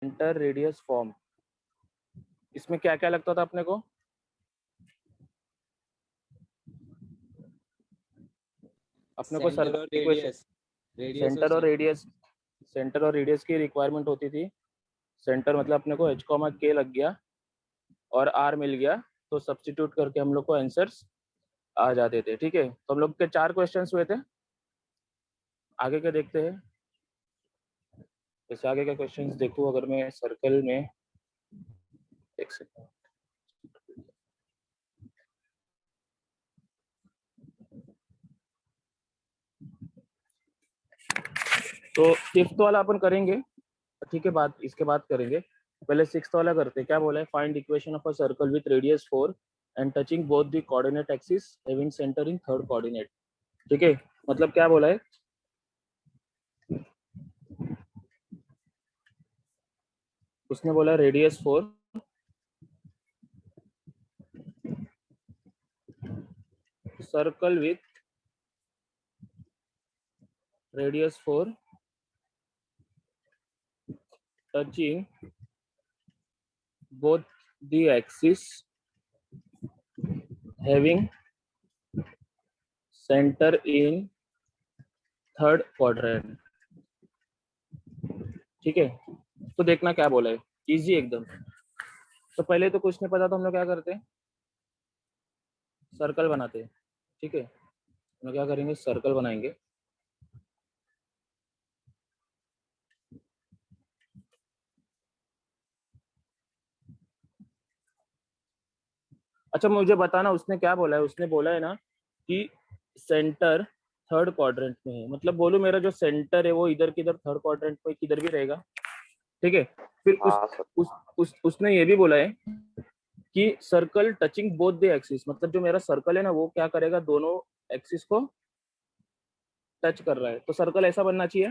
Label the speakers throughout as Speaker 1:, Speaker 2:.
Speaker 1: Centre radius form, इसमें क्या क्या लगता था अपने को? अपने को
Speaker 2: सेंटर और रेडियस,
Speaker 1: सेंटर और रेडियस, सेंटर और रेडियस की रिक्वायरमेंट होती थी। सेंटर मतलब अपने को h, k लग गया और r मिल गया, तो सब्स्टिट्यूट करके हम लोग को आंसर्स आ जाते थे। ठीक है, तो हम लोग के 4 क्वेश्चंस हुए थे। आगे के देखते हैं। जैसे आगे का क्वेश्चंस देखूं, अगर मैं सर्कल में, एक सेकंड, तो 5th वाला अपन करेंगे, ठीक है, बात इसके बाद करेंगे। पहले 6th वाला करते हैं। क्या बोला है? Find equation of a circle with radius 4 and touching both the coordinate axis having centre in third coordinate. ठीक है, मतलब क्या बोला है? उसने बोला radius 4, circle with radius 4 touching both the axis having center in third quadrant। ठीक है, तो देखना क्या बोला है, इजी एकदम। तो पहले तो कुछ नहीं पता तो हम लोग क्या करते हैं? सर्कल बनाते हैं। ठीक है, हम लोग क्या करेंगे? सर्कल बनाएंगे। अच्छा, मुझे बताना उसने क्या बोला है। उसने बोला है ना कि सेंटर थर्ड क्वाड्रेंट में है, मतलब बोलूं मेरा जो सेंटर है वो इधर किधर थर्ड क्वाड्रेंट में किधर भी रहेगा। ठीक है, फिर उसने ये भी बोला है कि circle touching both the axis, मतलब जो मेरा सर्कल है ना वो क्या करेगा? दोनों एक्सिस को टच कर रहा है। तो सर्कल ऐसा बनना चाहिए,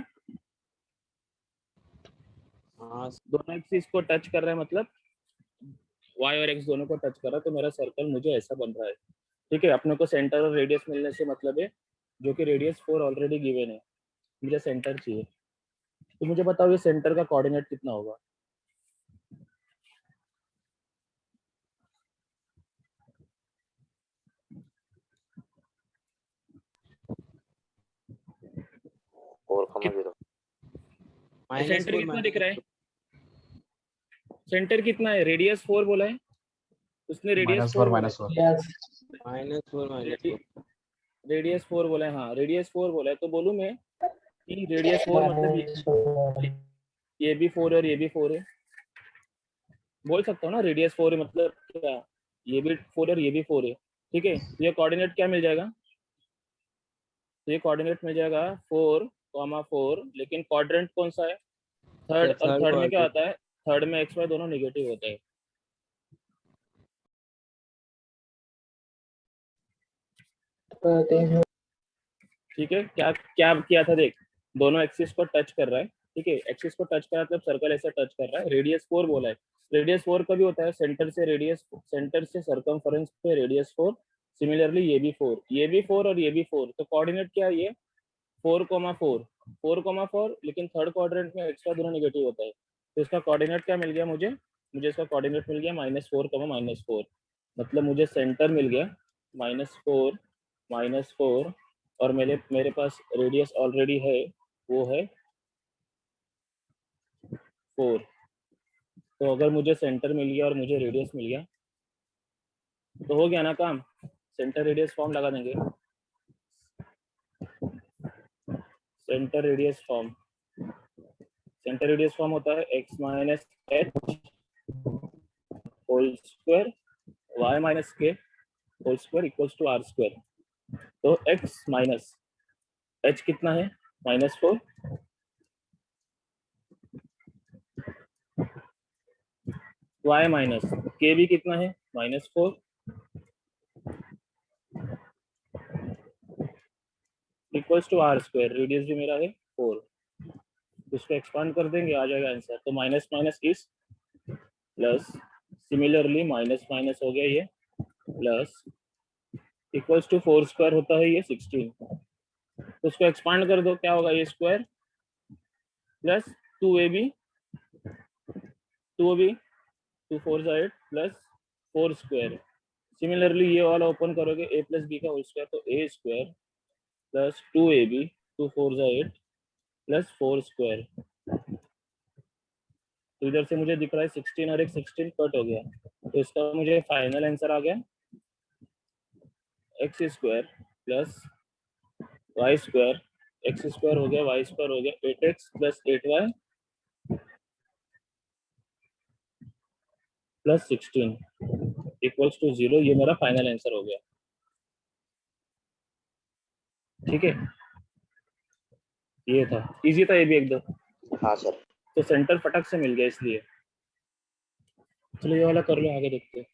Speaker 2: हाँ
Speaker 1: दोनों एक्सिस को टच कर रहा है, मतलब वाई और एक्स दोनों को टच कर रहा है, तो मेरा सर्कल मुझे ऐसा बन रहा है। ठीक है, अपने को सेंटर और रेडियस मिलने से मतलब है, जो कि रेडियस 4 ऑलरेडी गिवन है, मुझे सेंटर चाहिए। तो मुझे बताओ ये सेंटर का कोऑर्डिनेट कितना होगा? सेंटर कितना दिख रहा है? सेंटर कितना है? रेडियस 4 बोला है उसने, रेडियस 4 बोला है, रेडियस 4 बोला है। हाँ, रेडियस 4 बोला है, तो बोलूं मैं कि रेडियस 4 मतलब ये भी 4 है और ये भी 4 है, बोल सकता हूँ ना? रेडियस 4 है मतलब क्या? ये भी 4 और ये भी 4 है। ठीक है, ये कोऑर्डिनेट क्या मिल जाएगा? तो ये कोऑर्डिनेट मिल जाएगा 4,4, लेकिन क्वाड्रेंट कौन सा है? थर्ड, और थर्ड में क्या आता है? थर्ड में एक्स वाई दोनों नेगेटिव होता है। ठीक है, क्या क्या किया था देख, दोनों एक्सिस को टच कर रहा है। ठीक है, एक्सिस को टच कर रहा है मतलब सर्कल ऐसे टच कर रहा है। रेडियस 4 बोला है, रेडियस 4 का भी होता है सेंटर से रेडियस, सेंटर से सर्कमफरेंस पे रेडियस 4। सिमिलरली ये भी 4, ये भी 4 और ये भी 4, तो कोऑर्डिनेट क्या है? ये 4,4, 4,4, लेकिन थर्ड क्वाड्रेंट में एक्स्ट्रा दोनों नेगेटिव होता है, तो इसका कोऑर्डिनेट क्या मिल गया मुझे? मुझे इसका कोऑर्डिनेट मिल गया -4, -4, मतलब मुझे सेंटर मिल गया -4, -4, और मेरे पास रेडियस ऑलरेडी है, वो है 4। तो अगर मुझे सेंटर मिल गया और मुझे रेडियस मिल गया तो हो गया ना काम, सेंटर रेडियस फॉर्म लगा देंगे। Centre radius form, centre radius form होता है x minus h whole square y minus k whole square equals to r square. तो x माइनस h कितना है? -4, y माइनस k भी कितना है? -4, equals to r square, radius भी मेरा है 4। इसको एक्सपांड कर देंगे, आ जाएगा आंसर। तो माइनस माइनस इस प्लस, सिमिलरली माइनस माइनस हो गया ये प्लस, इक्वल्स टू 4 स्क्वायर होता है ये 16। तो इसको एक्सपांड कर दो, क्या होगा? ये स्क्वायर प्लस 2ab 2 भी 2 4 जा 8 प्लस 4 स्क्वायर। सिमिलरली ये वाला ओपन करोगे a प्लस बी का होल स्क्वायर, तो a स्क्वायर प्लस 2ab 2 4 जा 8 प्लस 4 स्क्वायर। तो इधर से मुझे दिख रहा है 16 और एक 16 कट हो गया, तो इसका मुझे फाइनल आंसर आ गया x square plus y square. X square हो गया, वाई स्क्वायर हो गया, 8x plus 8y plus 16 equals to 0। ये मेरा फाइनल आंसर हो गया। ठीक है, ये था, इजी था ये भी एकदम।
Speaker 2: हाँ सर।
Speaker 1: तो सेंटर फटक से मिल गया इसलिए। चलो ये वाला कर लो, आगे देखते हैं।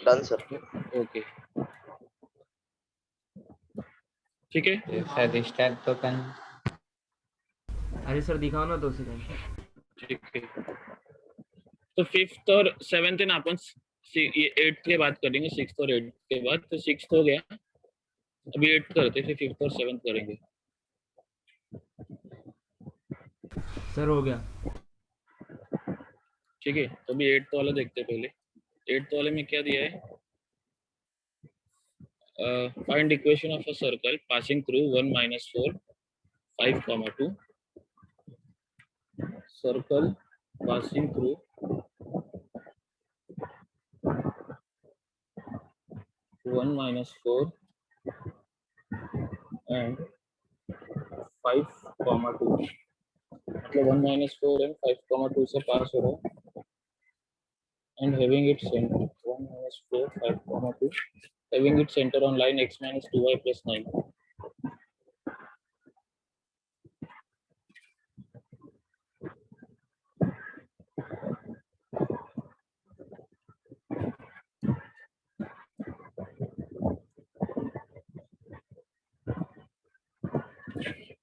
Speaker 2: Done sir.
Speaker 1: ओके ठीक है
Speaker 3: सर स्टार्ट तो कर।
Speaker 4: अरे सर दिखाओ ना 2 सेकंड।
Speaker 1: ठीक है। तो 5th और 7th ना अपन ये 8th के बाद करेंगे, 6th और 8th के बाद। तो 6th हो गया, अभी 8th करते, फिर 5th और 7th करेंगे।
Speaker 4: सर हो गया।
Speaker 1: ठीक है, तो अभी 8th वाला देखते हैं पहले। 8th वाले में क्या दिया है, find equation of a circle passing through 1 - 4 5, 2 circle passing through 1 - 4 and 5, 2। मतलब 1 - 4 and 5, 2 से पास हो रहा है and having its center 1 - 4 5, 2 having its center on line x - 2y + 9।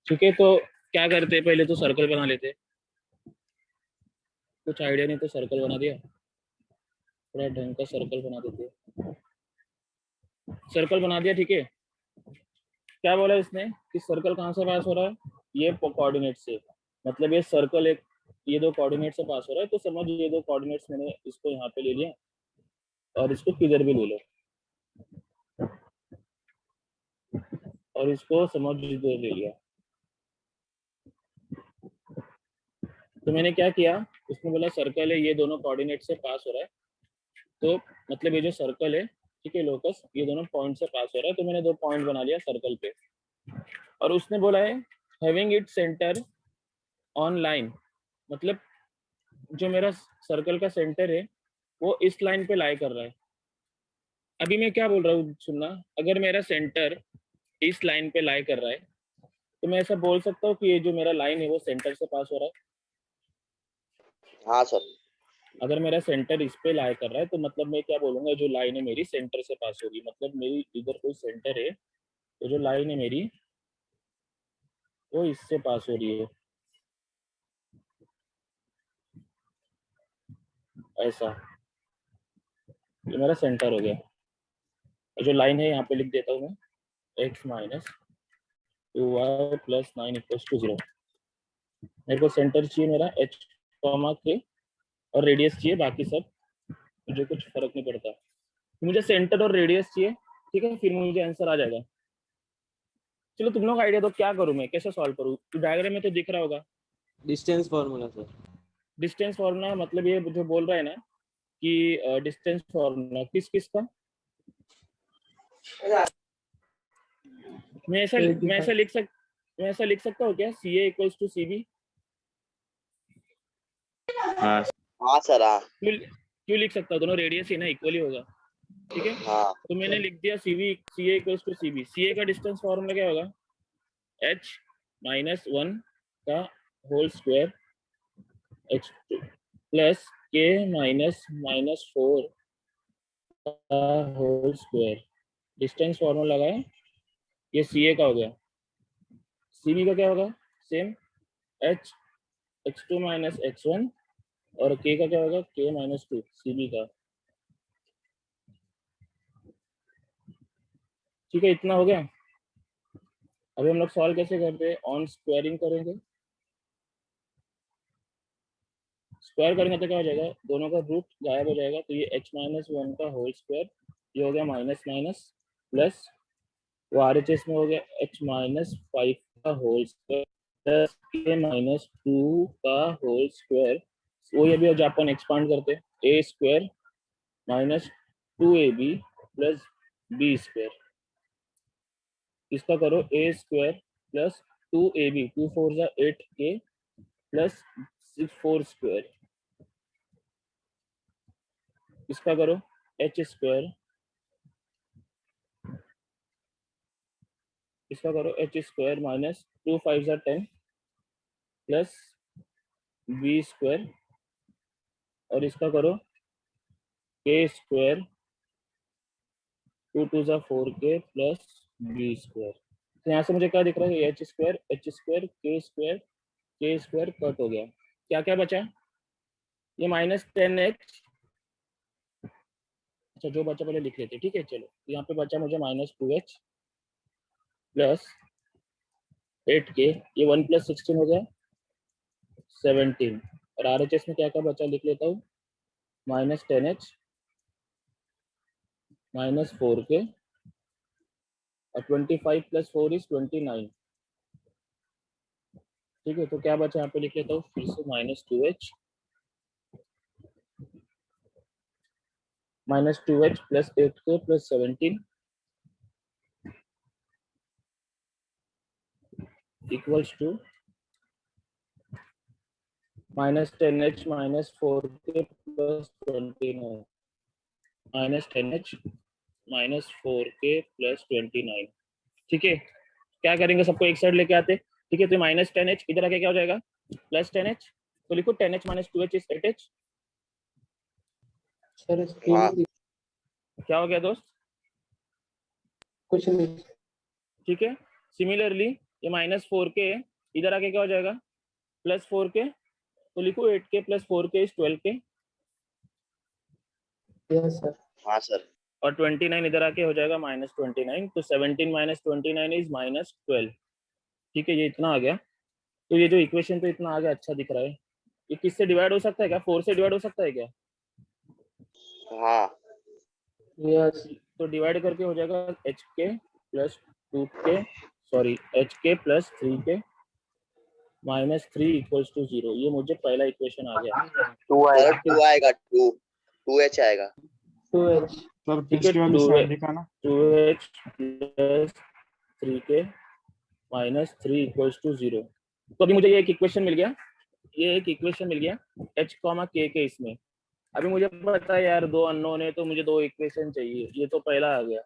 Speaker 1: ठीक है, तो क्या करते, पहले तो सर्कल बना लेते। कुछ आइडिया नहीं तो सर्कल बना दिया, थोड़ा ढंग का सर्कल बना देते। सर्कल बना दिया, ठीक है। क्या बोला इसने कि सर्कल कहाँ से पास हो रहा है, ये कोऑर्डिनेट से। मतलब ये सर्कल एक, ये दो कोऑर्डिनेट से पास हो रहा है, तो समझ ये दो कोऑर्डिनेट्स मैंने इसको यहाँ पे ले लिया और इसको किधर भी ले लो, और इसको समझ इधर ले लिया। तो मैंने क्या किया, उसने बोला सर्कल है, ये दोनों कोऑर्डिनेट से पास हो रहा है, तो मतलब ये जो सर्कल है, ठीक है, लोकस, ये दोनों पॉइंट से पास हो रहा है, तो मैंने 2 पॉइंट बना लिया सर्कल पे। और उसने बोला है having it centre on line, मतलब जो मेरा सर्कल का सेंटर है वो इस लाइन पे लाई कर रहा है। अभी मैं क्या बोल रहा हूँ सुनना, अगर मेरा सेंटर इस लाइन पे लाई कर रहा है, तो मैं ऐसा बोल सकता हूँ कि ये जो मेरा लाइन है वो सेंटर से पास हो रहा है।
Speaker 2: हाँ सर।
Speaker 1: अगर मेरा सेंटर इस पे लाई कर रहा है, तो मतलब मैं क्या बोलूंगा, जो लाइन है मेरी सेंटर से पास होगी। मतलब मेरी इधर कोई सेंटर है, तो जो लाइन है मेरी वो इससे पास हो रही है, ऐसा। ये मेरा सेंटर हो गया। जो लाइन है यहाँ पे लिख देता हूँ मैं, x - 2y + 9 = 0। मेरे को सेंटर चाहिए मेरा h, k और रेडियस चाहिए, बाकी सब मुझे कुछ फर्क नहीं पड़ता। मुझे सेंटर और रेडियस चाहिए, ठीक है, फिर मुझे आंसर आ जाएगा। चलो तुम लोग आइडिया दो, क्या करूँ मैं, कैसे सॉल्व करूँ। तो डायग्राम में तो दिख रहा होगा,
Speaker 3: distance formula sir.
Speaker 1: Distance formula मतलब ये जो बोल रहा है ना कि डिस्टेंस फॉर्मूला किस किस का, मैं ऐसा लिख सकता हूँ क्या, सी A equals to C B?
Speaker 2: हाँ सर। हाँ
Speaker 1: क्यों लिख सकता हूँ, दोनों रेडियस ही ना, इक्वली होगा, ठीक है।
Speaker 2: हाँ
Speaker 1: तो मैंने लिख दिया C A equals to C B. C A का डिस्टेंस फॉर्मूला क्या होगा, h माइनस 1 का whole square h plus k minus 4 का होल स्क्वायर। डिस्टेंस फॉर्मूला लगाए, ये सी ए का हो गया। सी बी का क्या होगा, same h x2 minus x1 और k का क्या होगा, k माइनस 2 सी बी का। ठीक है, इतना हो गया। अभी हम लोग सॉल्व कैसे करते हैं, ऑन स्क्वायरिंग करेंगे। स्क्वायर करेंगे तो क्या हो जाएगा, दोनों का रूट गायब हो जाएगा, तो ये h माइनस 1 का होल स्क्वायर, ये हो गया माइनस माइनस प्लस, वो RHS में हो गया h माइनस 5 का whole square plus k minus 2 का होल स्क्वायर। वो ये भी जो अपन एक्सपांड करते हैं, a square minus 2ab plus b square. इसका करो a स्क्वायर प्लस 2ab, 2 4 जा 8k प्लस 4 स्क्वायर। इसका करो h स्क्वायर, इसका करो h स्क्वायर माइनस 2 5 जा 10 प्लस b स्क्वायर, और इसका करो k स्क्वायर 2 2 जा 4k प्लस b स्क्वायर। तो यहाँ से मुझे क्या दिख रहा है, h square k square cut हो गया। क्या क्या बचा, ये माइनस 10h, अच्छा जो बचा पहले लिख लेते, ठीक है। चलो यहाँ पे बचा मुझे माइनस 2h प्लस 8k, ये 1 प्लस 16 हो गया 17, और RHS में क्या क्या बचा लिख लेता हूँ, माइनस 10h माइनस 4k और 25 प्लस 4 इज 29। ठीक है, तो क्या बचा यहाँ पे लिख लेता हूँ फिर से, minus 2h plus 8k plus 17 equals to minus 10h minus 4k plus 29, minus 10h minus 4k plus 29। ठीक है, क्या करेंगे, सबको एक साइड लेके आते, ठीक है। तो माइनस 10h इधर आके क्या हो जाएगा, प्लस 10h, तो लिखो 10h minus 2h is 8h।
Speaker 5: Sir
Speaker 2: हाँ
Speaker 1: क्या हो गया दोस्त,
Speaker 5: कुछ नहीं।
Speaker 1: ठीक है। सिमिलरली ये माइनस 4k इधर आके क्या हो जाएगा, प्लस 4k, तो लिखो 8k plus 4k is 12k,
Speaker 5: yes sir.
Speaker 2: हाँ सर।
Speaker 1: और 29 इधर आके हो जाएगा माइनस 29, तो 17 माइनस 29 इज माइनस 12। ठीक है, ये इतना आ गया। तो ये जो इक्वेशन तो इतना आ गया, अच्छा दिख रहा है। ये किससे डिवाइड हो सकता है क्या, 4 से डिवाइड हो सकता है क्या?
Speaker 2: हाँ
Speaker 5: यस
Speaker 1: तो डिवाइड करके हो जाएगा hk plus 2k, sorry hk plus 3k minus 3 equals to 0। ये मुझे पहला इक्वेशन आ गया।
Speaker 2: 2 आएगा, 2 आएगा, 2h आएगा।
Speaker 5: 2h
Speaker 6: सर
Speaker 1: ठीक है,
Speaker 6: पिछली वाली स्लाइड दिखाना।
Speaker 1: 2h plus 3k minus 3 equals to 0। तो अभी मुझे ये एक इक्वेशन मिल गया, ये एक इक्वेशन मिल गया h कॉमा k के इसमें। अभी मुझे पता है यार दो अननोन है, तो मुझे दो इक्वेशन चाहिए, ये तो पहला आ गया।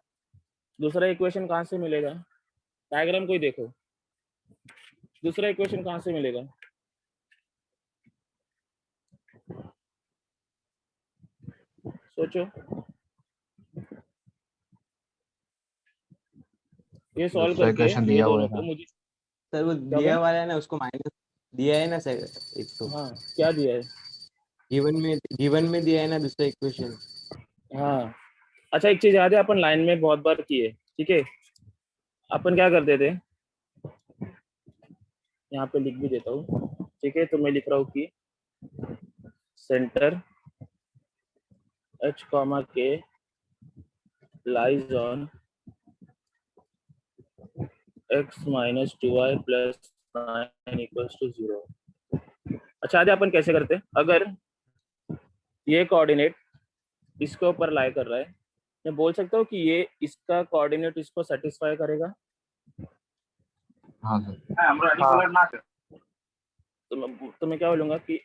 Speaker 1: दूसरा इक्वेशन कहाँ से मिलेगा, डायग्राम को ही देखो, दूसरा इक्वेशन कहाँ से मिलेगा, सोचो। ये सॉल्व
Speaker 7: दूसरा
Speaker 1: करके
Speaker 7: इक्वेशन
Speaker 1: ये
Speaker 7: दिया हुआ
Speaker 1: दोनों
Speaker 7: था।
Speaker 1: को मुझे,
Speaker 3: सर वो
Speaker 1: क्या
Speaker 3: दिया
Speaker 1: भाई?
Speaker 3: वाला है ना, उसको माइनस दिया है ना सर, एक तो
Speaker 1: हाँ क्या दिया है,
Speaker 3: गिवन में दिया है ना दूसरा इक्वेशन।
Speaker 1: हाँ। अच्छा एक चीज याद है, अपन लाइन में बहुत बार किए, ठीक है। अपन क्या करते थे, यहाँ पे लिख भी देता हूँ, ठीक है। तो मैं लिख रहा हूँ कि centre h comma k lies on x minus 2y plus 9 equals to 0। अच्छा आदि अपन कैसे करते हैं, अगर ये कोऑर्डिनेट इसके ऊपर लाई कर रहा है, मैं बोल सकता हूँ कि ये इसका कोऑर्डिनेट इसको सेटिस्फाई करेगा।
Speaker 3: हाँ सर।
Speaker 1: तो मैं क्या बोलूंगा कि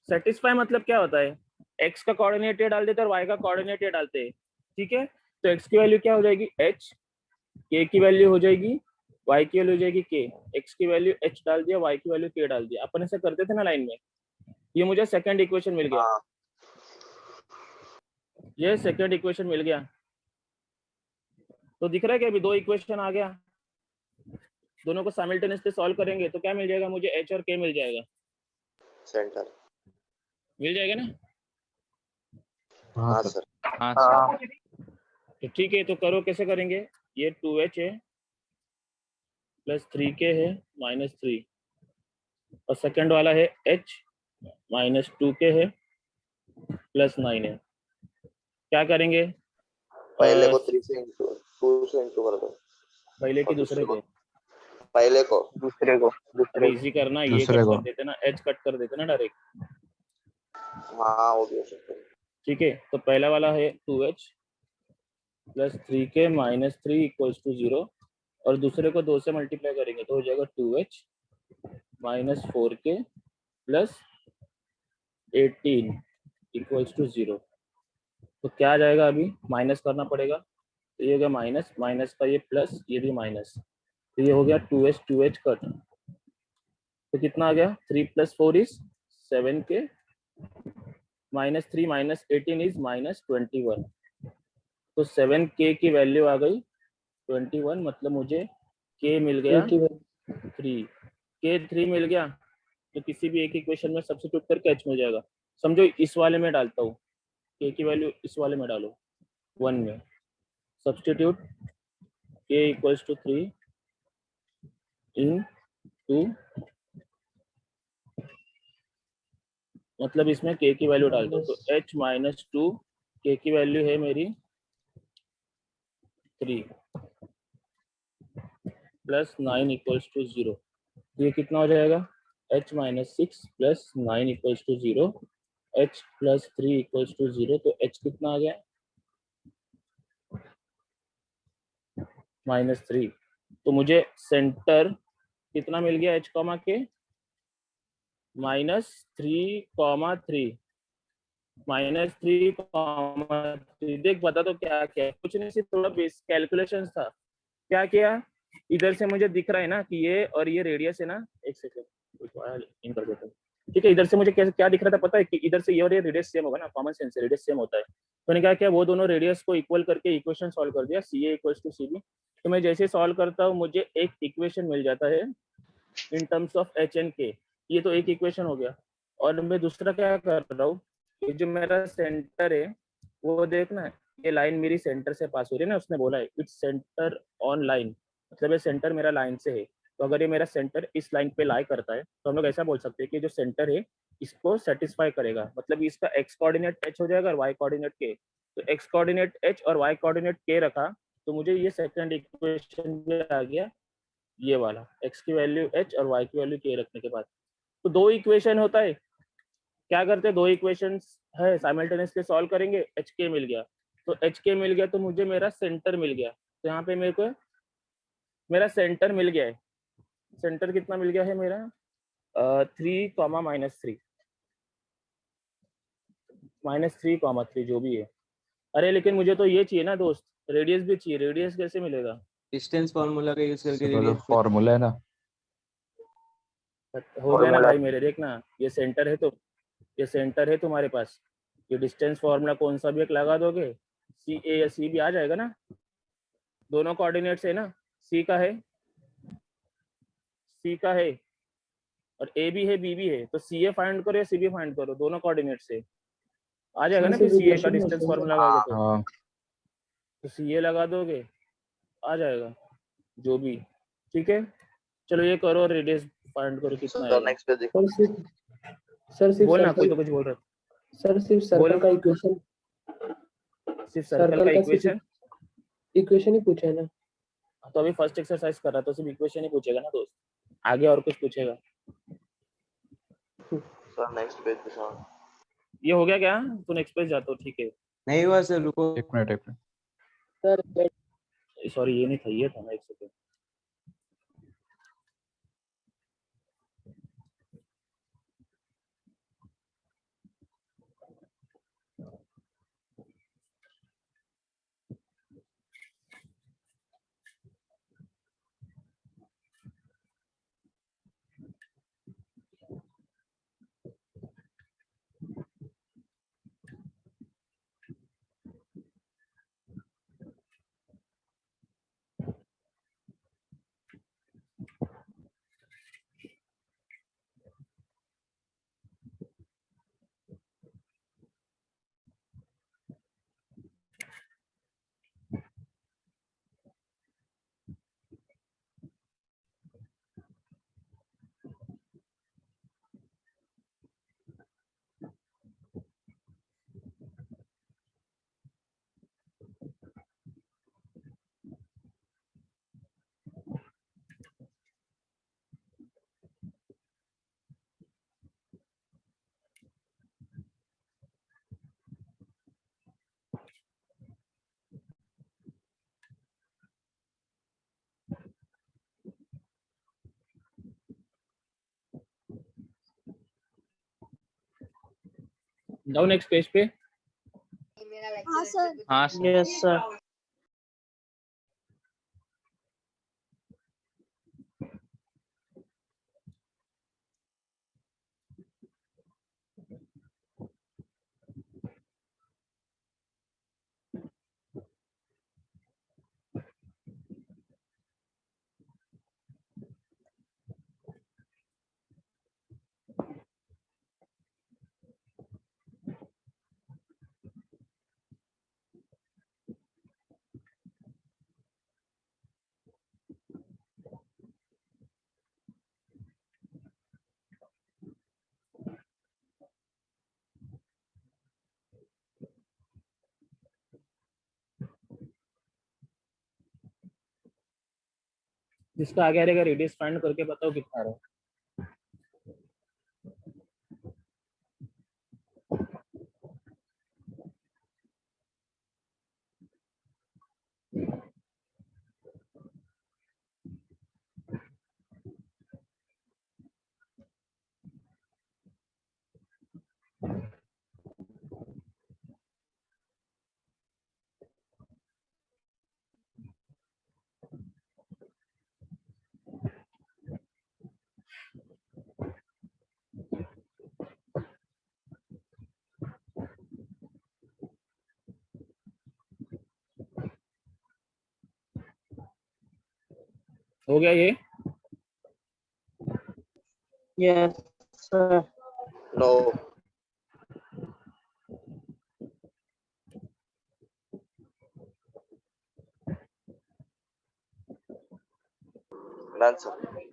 Speaker 1: सेटिस्फाई मतलब क्या होता है, x का कोऑर्डिनेट ये डाल देते हैं और y का कोऑर्डिनेट ये डालते हैं, ठीक है। तो x की वैल्यू क्या हो जाएगी h, k की वैल्यू हो जाएगी y की वैल्यू हो जाएगी k, x की वैल्यू h डाल दिया, y की वैल्यू k डाल दिया, अपन ऐसे करते थे ना लाइन में। ये मुझे सेकंड इक्वेशन मिल गया, ये सेकंड इक्वेशन मिल गया। तो दिख रहा है कि अभी दो इक्वेशन आ गया, दोनों को साइमल्टेनियसली सॉल्व करेंगे तो क्या मिल जाएगा मुझे, h और k मिल जाएगा,
Speaker 2: सेंटर।
Speaker 1: मिल जाएगा ना।
Speaker 3: हाँ
Speaker 2: हाँ
Speaker 3: सर।
Speaker 2: सर।
Speaker 3: हाँ
Speaker 1: तो ठीक है, तो करो कैसे करेंगे, ये 2h है प्लस 3k है माइनस 3, और सेकंड वाला है h माइनस 2k है प्लस 9 है। क्या करेंगे,
Speaker 2: पहले को 3 से इंटू 2 से इंटू कर दो।
Speaker 1: पहले की
Speaker 2: और
Speaker 1: दूसरे को,
Speaker 2: पहले को
Speaker 1: अरे इजी करना, ये
Speaker 3: दूसरे
Speaker 1: कट
Speaker 3: को।
Speaker 1: कर देते ना, h कट कर देते ना डायरेक्ट,
Speaker 2: हाँ हो गया सर।
Speaker 1: ठीक है। तो पहला वाला है 2h plus 3k minus 3 equals to 0, और दूसरे को 2 से मल्टीप्लाई करेंगे तो हो जाएगा 2h minus 4k plus 18 equals to 0। तो क्या आ जाएगा, अभी माइनस करना पड़ेगा, तो ये हो गया माइनस, माइनस का ये प्लस, ये भी माइनस, तो ये हो गया 2h कट, तो कितना आ गया 3 plus 4 is 7k minus 3 minus 18 is minus 21। तो 7k की वैल्यू आ गई 21, मतलब मुझे k मिल गया 3, k3 मिल गया। तो किसी भी एक इक्वेशन में सब्स्टिट्यूट करके h मिल जाएगा। समझो इस वाले में डालता हूँ, k की वैल्यू इस वाले में डालो 1 में, सब्स्टिट्यूट k इक्वल्स टू 3 इन 2, मतलब इसमें k की वैल्यू डाल दो, तो h माइनस 2, k की वैल्यू है मेरी 3 प्लस 9 इक्वल्स टू 0। ये कितना हो जाएगा, h minus 6 plus 9 equals to 0, h plus 3 equals to 0, तो h कितना आ गया माइनस 3। तो मुझे सेंटर कितना मिल गया h कॉमा के, माइनस 3,3, माइनस 3,3। देख बता तो क्या क्या, कुछ नहीं, सिर्फ थोड़ा बेस कैलकुलेशन था। क्या किया, इधर से मुझे दिख रहा है ना कि ये और ये रेडियस है ना, एक सेकंड इन कर देता हूँ, ठीक है। इधर से मुझे क्या क्या दिख रहा था पता है, कि इधर से ये और ये रेडियस सेम होगा ना, कॉमन सेंस से रेडियस सेम होता है। तो मैंने क्या किया, वो दोनों रेडियस को इक्वल करके इक्वेशन सॉल्व कर दिया, C A equals to C B. तो मैं जैसे सॉल्व करता हूँ मुझे एक इक्वेशन मिल जाता है in terms of H and के, ये तो एक इक्वेशन हो गया। और मैं दूसरा क्या कर रहा हूँ, ये जो मेरा सेंटर है वो देखना है, ये लाइन मेरी सेंटर से पास हो रही है ना, उसने बोला है इट्स सेंटर ऑन लाइन, मतलब ये सेंटर मेरा लाइन से है। तो अगर ये मेरा सेंटर इस लाइन पे लाई करता है तो हम लोग ऐसा बोल सकते हैं कि जो सेंटर है इसको सेटिस्फाई करेगा, मतलब इसका एक्स कोऑर्डिनेट एच हो जाएगा और वाई कोऑर्डिनेट के। तो एक्स कोऑर्डिनेट एच और वाई कोऑर्डिनेट के रखा, तो मुझे ये सेकंड इक्वेशन में आ गया, ये वाला x की वैल्यू h और y की वैल्यू k रखने के बाद। तो दो इक्वेशन होता है, क्या करते हैं, दो इक्वेशन है साइमल्टेनियसली सॉल्व करेंगे, एच के मिल गया, तो एच के मिल गया तो मुझे मेरा सेंटर मिल गया। तो यहाँ पे मेरे को मेरा सेंटर मिल गया है, सेंटर कितना मिल गया है मेरा 3 कॉमा माइनस 3, -3, जो भी है। अरे लेकिन मुझे तो ये चाहिए ना दोस्त, रेडियस भी चाहिए, रेडियस कैसे मिलेगा,
Speaker 3: डिस्टेंस फार्मूला का यूज करके
Speaker 6: तो
Speaker 3: रेडियस
Speaker 6: फॉर्मूला है ना।
Speaker 1: हो गया ना भाई मेरे, देखना ये सेंटर है, तो ये सेंटर है तुम्हारे पास, ये डिस्टेंस फॉर्मूला कौन सा भी एक लगा दोगे, सी ए या सी बी आ जाएगा ना, दोनों कोऑर्डिनेट्स है ना, सी का है, सी का है और ए भी है बी भी है, तो सी ए फाइंड करो या सी बी फाइंड करो, दोनों कोऑर्डिनेट से आ जाएगा ना, फिर सी ए का डिस्टेंस फॉर्मूला लगाओगे तो सी ए लगा दोगे आ जाएगा जो भी, ठीक है। चलो ये करो, रेडियस फाइंड करो कितना
Speaker 2: सर
Speaker 1: आएगा।
Speaker 2: नेक्स्ट पे देखो।
Speaker 5: सर सिर्फ
Speaker 1: बोलना, कोई
Speaker 5: सर्कल,
Speaker 1: तो कुछ बोल रहा
Speaker 5: सर सिर्फ
Speaker 1: बोलो।
Speaker 5: सर्कल का इक्वेशन,
Speaker 1: सिर्फ सर्कल का इक्वेशन,
Speaker 5: इक्वेशन ही पूछा है ना।
Speaker 1: तो अभी फर्स्ट एक्सरसाइज कर रहा है तो सिर्फ इक्वेशन ही पूछेगा ना दोस्त, आगे और कुछ पूछेगा?
Speaker 2: सर नेक्स्ट पेज पे सर।
Speaker 1: ये हो गया क्या? तो नेक्स्ट पेज जाता हूँ, ठीक है।
Speaker 3: नहीं हुआ सर, रुको।
Speaker 6: एक मिनट।
Speaker 5: सर
Speaker 1: सॉरी ये नहीं था, ये था ना, एक सेकंड। जाओ नेक्स्ट पेज पे।
Speaker 7: हाँ सर।
Speaker 6: हाँ
Speaker 5: यस सर।
Speaker 1: जिसका आगे रहेगा रेडियस फाइंड करके बताओ कितना रहा। हो गया ये?
Speaker 5: Yes sir.
Speaker 2: No. Done sir.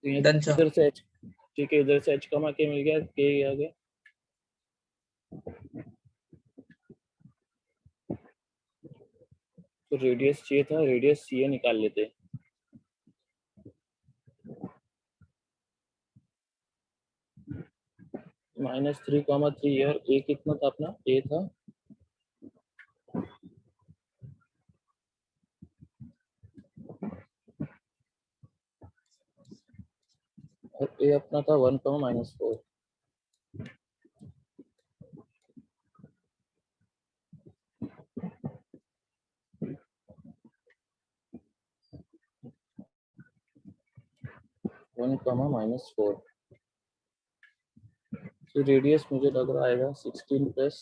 Speaker 1: तो ये
Speaker 5: Done, sir.
Speaker 1: इधर से h, ठीक है, इधर से h कमा के मिल गया, k आ गया। तो रेडियस चाहिए था, रेडियस ca निकाल लेते। -3,3 और a कितना था अपना? a था और a अपना था 1, -4। -4। तो रेडियस मुझे लग रहा आएगा 16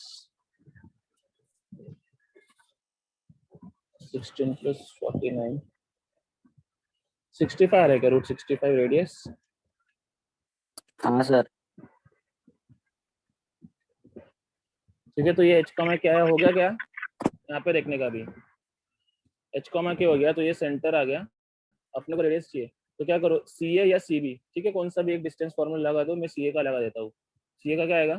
Speaker 1: + 49, 65 आ रहेगा, √65 रेडियस।
Speaker 5: हाँ सर।
Speaker 1: ठीक है, तो ये h कमा क्या है, हो गया क्या? यहाँ पे देखने का भी h कमा क्या हो गया, तो ये सेंटर आ गया। अपने को रेडियस चाहिए तो क्या करो, CA या CB, ठीक है, कौन सा भी एक डिस्टेंस फॉर्मूला लगा दो। मैं CA का लगा देता हूँ। CA का क्या आएगा?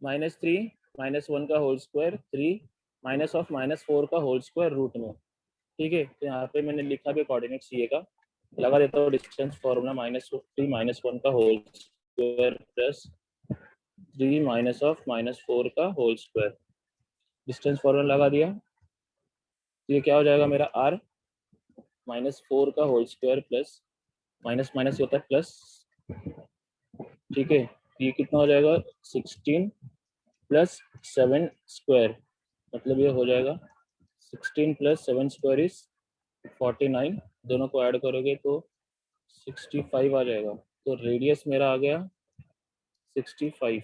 Speaker 1: -3 -1 का होल स्क्वायर 3 -4 का होल स्क्वायर रूट में, ठीक है। तो यहाँ पे मैंने लिखा भी कोऑर्डिनेट सीए का, लगा देता हूँ डिस्टेंस फॉर्मूला -3 - 1 का होल स्क्वायर प्लस 3 -4 का होल स्क्वायर, डिस्टेंस फॉर्मूला लगा दिया। तो ये क्या हो जाएगा मेरा r -4 का whole square plus minus minus होता है प्लस, ठीक है। ये कितना हो जाएगा 16 + 7 स्क्वायर, मतलब ये हो जाएगा 16 + 7 स्क्वायर इज 49, दोनों को ऐड करोगे तो 65 आ जाएगा। तो रेडियस मेरा आ गया 65,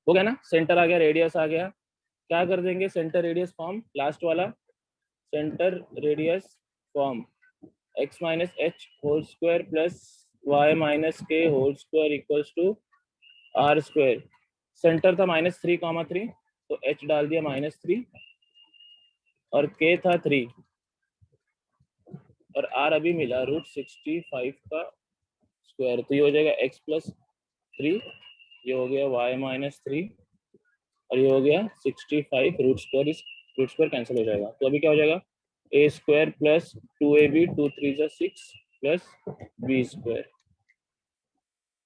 Speaker 1: हो गया ना। सेंटर आ गया, रेडियस आ गया। क्या कर देंगे, सेंटर रेडियस फॉर्म, लास्ट वाला centre radius form x - h whole square plus y - k whole square equals to r square. Centre था -3, तो h डाल दिया -3 और k था 3 और r अभी मिला √65 का स्क्वायर, तो ये हो जाएगा x + 3, ये हो गया y - 3 और ये हो गया 65, रूट स्क्वायर कैंसिल हो जाएगा। तो अभी क्या हो जाएगा a² + 2ab 2 × 3 = 6 प्लस b²,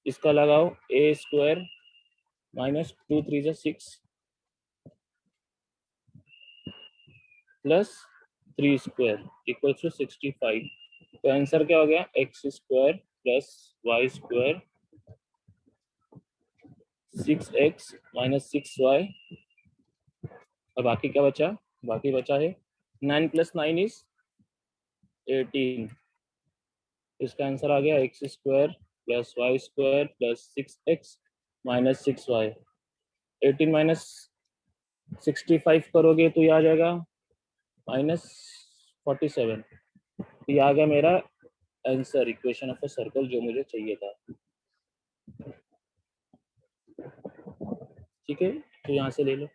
Speaker 1: इसका लगाओ a² - 2 × 3 = 6 प्लस 3² इक्वल्स टू 65। तो आंसर क्या हो गया x² + y² 6x - 6y, और बाकी क्या बचा, बाकी बचा है 9 + 9 = 18। इसका आंसर आ गया x² + y² + 6x - 6y। 18 - 65 करोगे तो ये आ जाएगा -47। तो ये आ गया मेरा answer, equation of a circle, जो मुझे चाहिए था, ठीक है। तो यहाँ से ले लो।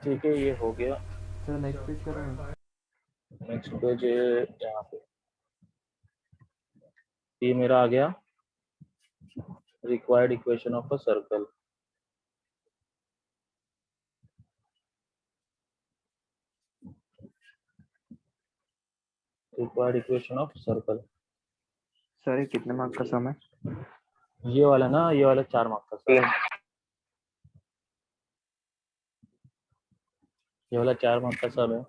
Speaker 1: ठीक है, ये हो गया।
Speaker 4: सर नेक्स्ट पेज करो ना।
Speaker 1: नेक्स्ट पेज यहाँ पे ये मेरा आ गया required equation of a circle. Required equation of circle,
Speaker 3: sir ये कितने मार्क का सम है?
Speaker 1: ये वाला ना, ये वाला 4 मार्क का सर, ये वाला 4 मार्क का सब है।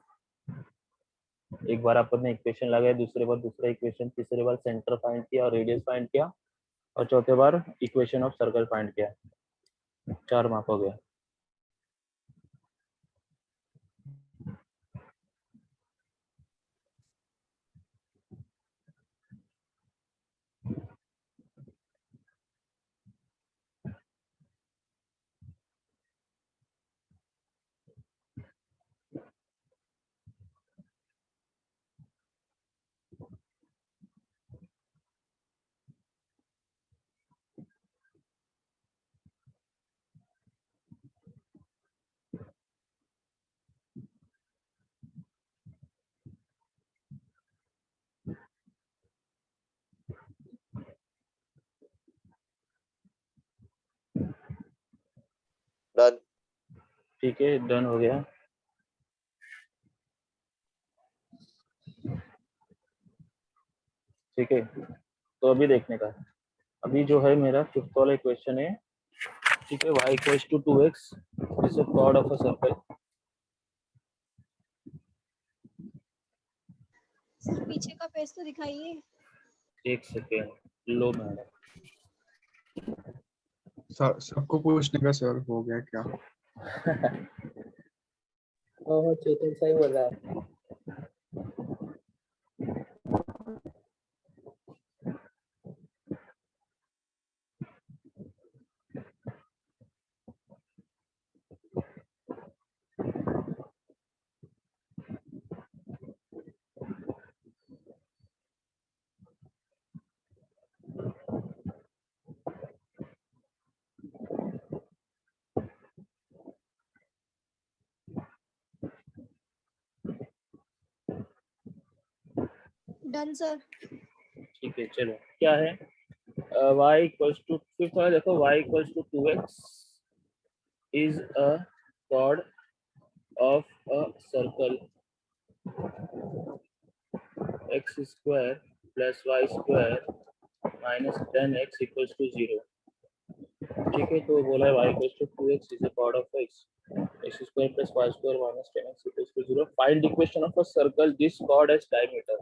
Speaker 1: एक बार अपन ने इक्वेशन लगाया, दूसरे बार दूसरा इक्वेशन, तीसरे बार सेंटर फाइंड किया और रेडियस फाइंड किया, और चौथे बार इक्वेशन ऑफ सर्कल फाइंड किया। 4 मार्क हो गया।
Speaker 2: डन।
Speaker 1: ठीक है, डन हो गया। ठीक है, तो अभी देखने का, अभी जो है मेरा 5th वाला इक्वेशन है, ठीक है। y = 2x, this is chord of a circle.
Speaker 7: Sir पीछे का पेज तो दिखाइए।
Speaker 1: एक सेकेंड, लो मैडम।
Speaker 6: सबको पूछने का सर हो गया क्या?
Speaker 1: ओह चेतन सही बोल रहा है।
Speaker 7: Done sir.
Speaker 1: ठीक है चलो, क्या है y इक्वल्स टू, फिर थोड़ा देखो, y equals to 2x is a chord of a circle x square plus y square minus 10x equals to 0। ठीक है, तो बोला है y equals to 2x is a chord of x square plus y square minus 10x equals to 0। Find equation of a circle this chord has diameter।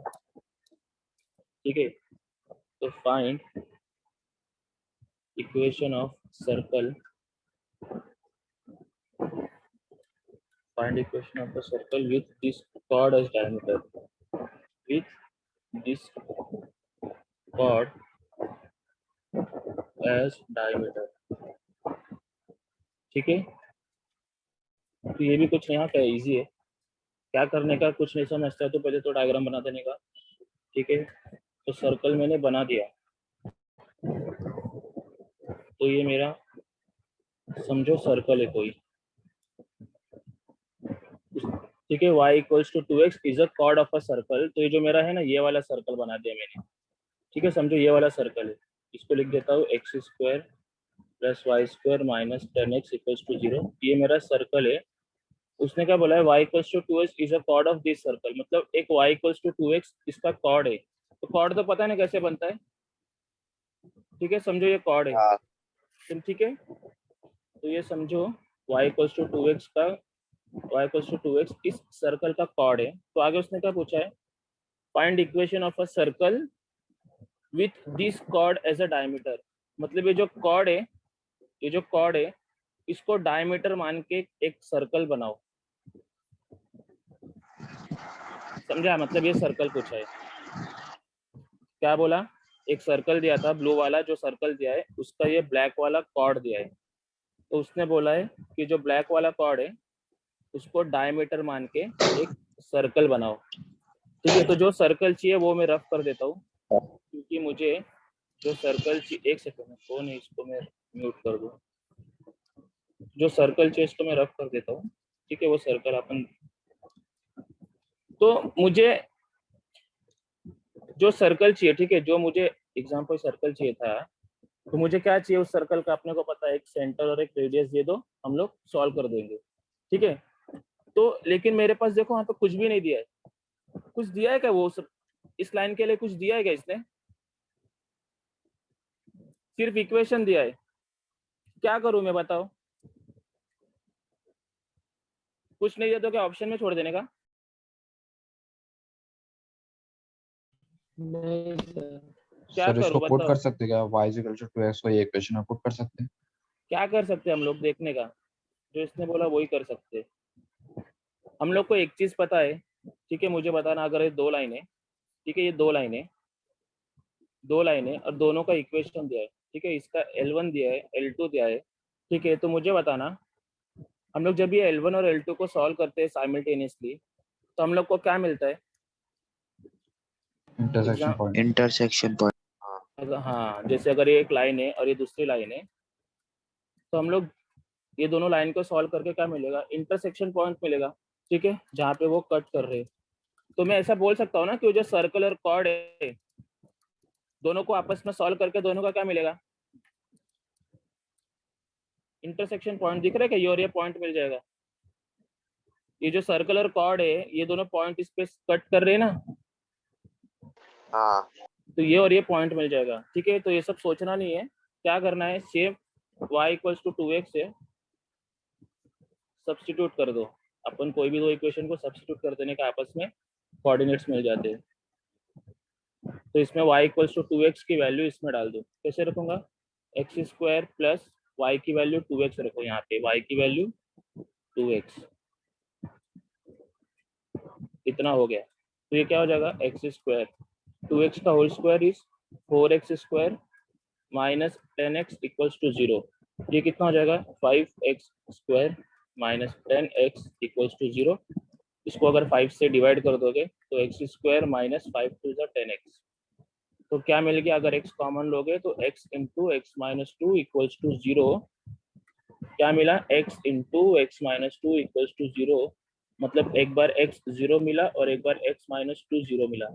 Speaker 1: ठीक है, तो find equation of circle, find equation of a circle with this chord as diameter, with this chord as diameter। ठीक है, तो ये भी कुछ यहाँ का इजी है, क्या करने का, कुछ नहीं समझता तो पहले तो डायग्राम बना देने का। ठीक है, तो सर्कल मैंने बना दिया, तो ये मेरा समझो सर्कल है कोई। ठीक है, y equals to 2x is a chord of a circle, तो ये जो मेरा है ना, ये वाला सर्कल बना दिया मैंने। ठीक है, समझो ये वाला सर्कल है, इसको लिख देता हूँ x square plus y square minus 10x equals to 0। ये मेरा सर्कल है। उसने क्या बोला है, y equals to 2x is a chord of this circle, मतलब एक y इक्वल्स टू 2x इसका कॉर्ड है। तो कॉर्ड तो पता नहीं कैसे बनता है। ठीक है, समझो ये कॉर्ड है।
Speaker 2: हाँ
Speaker 1: तुम ठीक है, तो ये समझो y इक्वल्स टू 2x का, y इक्वल्स टू 2x इस सर्कल का कॉर्ड है। तो आगे उसने क्या पूछा है, find equation of a circle with this chord as a diameter, मतलब ये जो कॉर्ड है, ये जो कॉर्ड है इसको डायमीटर मान के एक सर्कल बनाओ। समझा, मतलब ये सर्कल पूछा है। क्या बोला, एक सर्कल दिया था ब्लू वाला, जो सर्कल दिया है उसका ये ब्लैक वाला कॉर्ड दिया है। तो उसने बोला है कि जो ब्लैक वाला कॉर्ड है उसको डायमीटर मान के एक सर्कल बनाओ। ठीक है, तो जो सर्कल चाहिए वो मैं रफ कर देता हूँ, क्योंकि मुझे जो सर्कल चाहिए, एक सेकंड फोन है इसको मैं म्यूट कर दूँ। जो सर्कल चाहिए इसको मैं रफ कर देता हूँ। ठीक है, वो सर्कल अपन, तो मुझे जो सर्कल चाहिए, ठीक है, जो मुझे एग्जांपल सर्कल चाहिए था, तो मुझे क्या चाहिए उस सर्कल का, अपने को पता है, एक सेंटर और एक रेडियस दे दो, हम लोग सॉल्व कर देंगे। ठीक है, तो लेकिन मेरे पास देखो यहाँ पे कुछ भी नहीं दिया है। कुछ दिया है क्या वो सब, इस लाइन के लिए कुछ दिया है क्या इसने, सिर्फ इक्वेशन दिया है। क्या करूं मैं बताओ, कुछ नहीं दिया तो क्या ऑप्शन में छोड़ देने का।
Speaker 4: नहीं सर।
Speaker 1: क्या
Speaker 8: सर
Speaker 1: करूं
Speaker 8: इसको पुट
Speaker 1: बताओ,
Speaker 8: कर सकते क्या, y is equal to 2x को ये इक्वेशन में पुट कर सकते हैं?
Speaker 1: क्या कर सकते हैं हम लोग, देखने का, जो इसने बोला वही कर सकते हैं। हम लोग को एक चीज पता है, ठीक है, मुझे बताना, अगर ये दो लाइन है, ठीक है, ये दो लाइन है, दो लाइन है और दोनों का इक्वेशन दिया है। ठीक है, इसका L1 दिया है, L2 दिया है। ठीक है, तो मुझे बताना, हम लोग जब ये L1 और L2 को सॉल्व करते हैं साइमल्टेनियसली, तो हम लोग को क्या मिलता है,
Speaker 8: इंटरसेक्शन पॉइंट।
Speaker 2: Intersection point.
Speaker 1: हाँ, जैसे अगर ये एक लाइन है और ये दूसरी लाइन है, तो हम लोग ये दोनों लाइन को सॉल्व करके क्या मिलेगा, इंटरसेक्शन पॉइंट मिलेगा। ठीक है, जहाँ पे वो कट कर रहे हैं। तो मैं ऐसा बोल सकता हूँ ना कि वो जो सर्कल और कॉर्ड है, दोनों को आपस में सॉल्व करके दोनों का क्या मिलेगा, इंटरसेक्शन पॉइंट। दिख रहा है क्या, ये और ये पॉइंट मिल जाएगा। ये जो सर्कल और कॉर्ड है, ये दोनों पॉइंट इस पे कट कर रहे हैं ना,
Speaker 2: हाँ
Speaker 1: तो ये और ये पॉइंट मिल जाएगा। ठीक है, तो ये सब सोचना नहीं है, क्या करना है, same y equals to 2x से सब्स्टिट्यूट कर दो। अपन कोई भी दो इक्वेशन को सब्स्टिट्यूट कर देने का, आपस में कोऑर्डिनेट्स मिल जाते हैं। तो इसमें y इक्वल्स टू 2x की वैल्यू इसमें डाल दो। कैसे रखूंगा? एक्स स्क्वायर प्लस वाई की वैल्यू 2x रखो यहाँ पे, y की वैल्यू 2x, इतना हो गया। तो ये क्या हो जाएगा? एक्स स्क्वायर 2x का whole square is 4x square minus 10x equals to 0। ये कितना हो जाएगा? 5x square minus 10x equals to 0। इसको अगर 5 से डिवाइड कर दोगे तो x square minus 5 to the 10x। तो क्या मिल गया? अगर x कॉमन लोगे तो x into x minus two equals to 0। क्या मिला? x into x minus two equals to 0, मतलब एक बार x 0 मिला और एक बार x माइनस टू 0 मिला।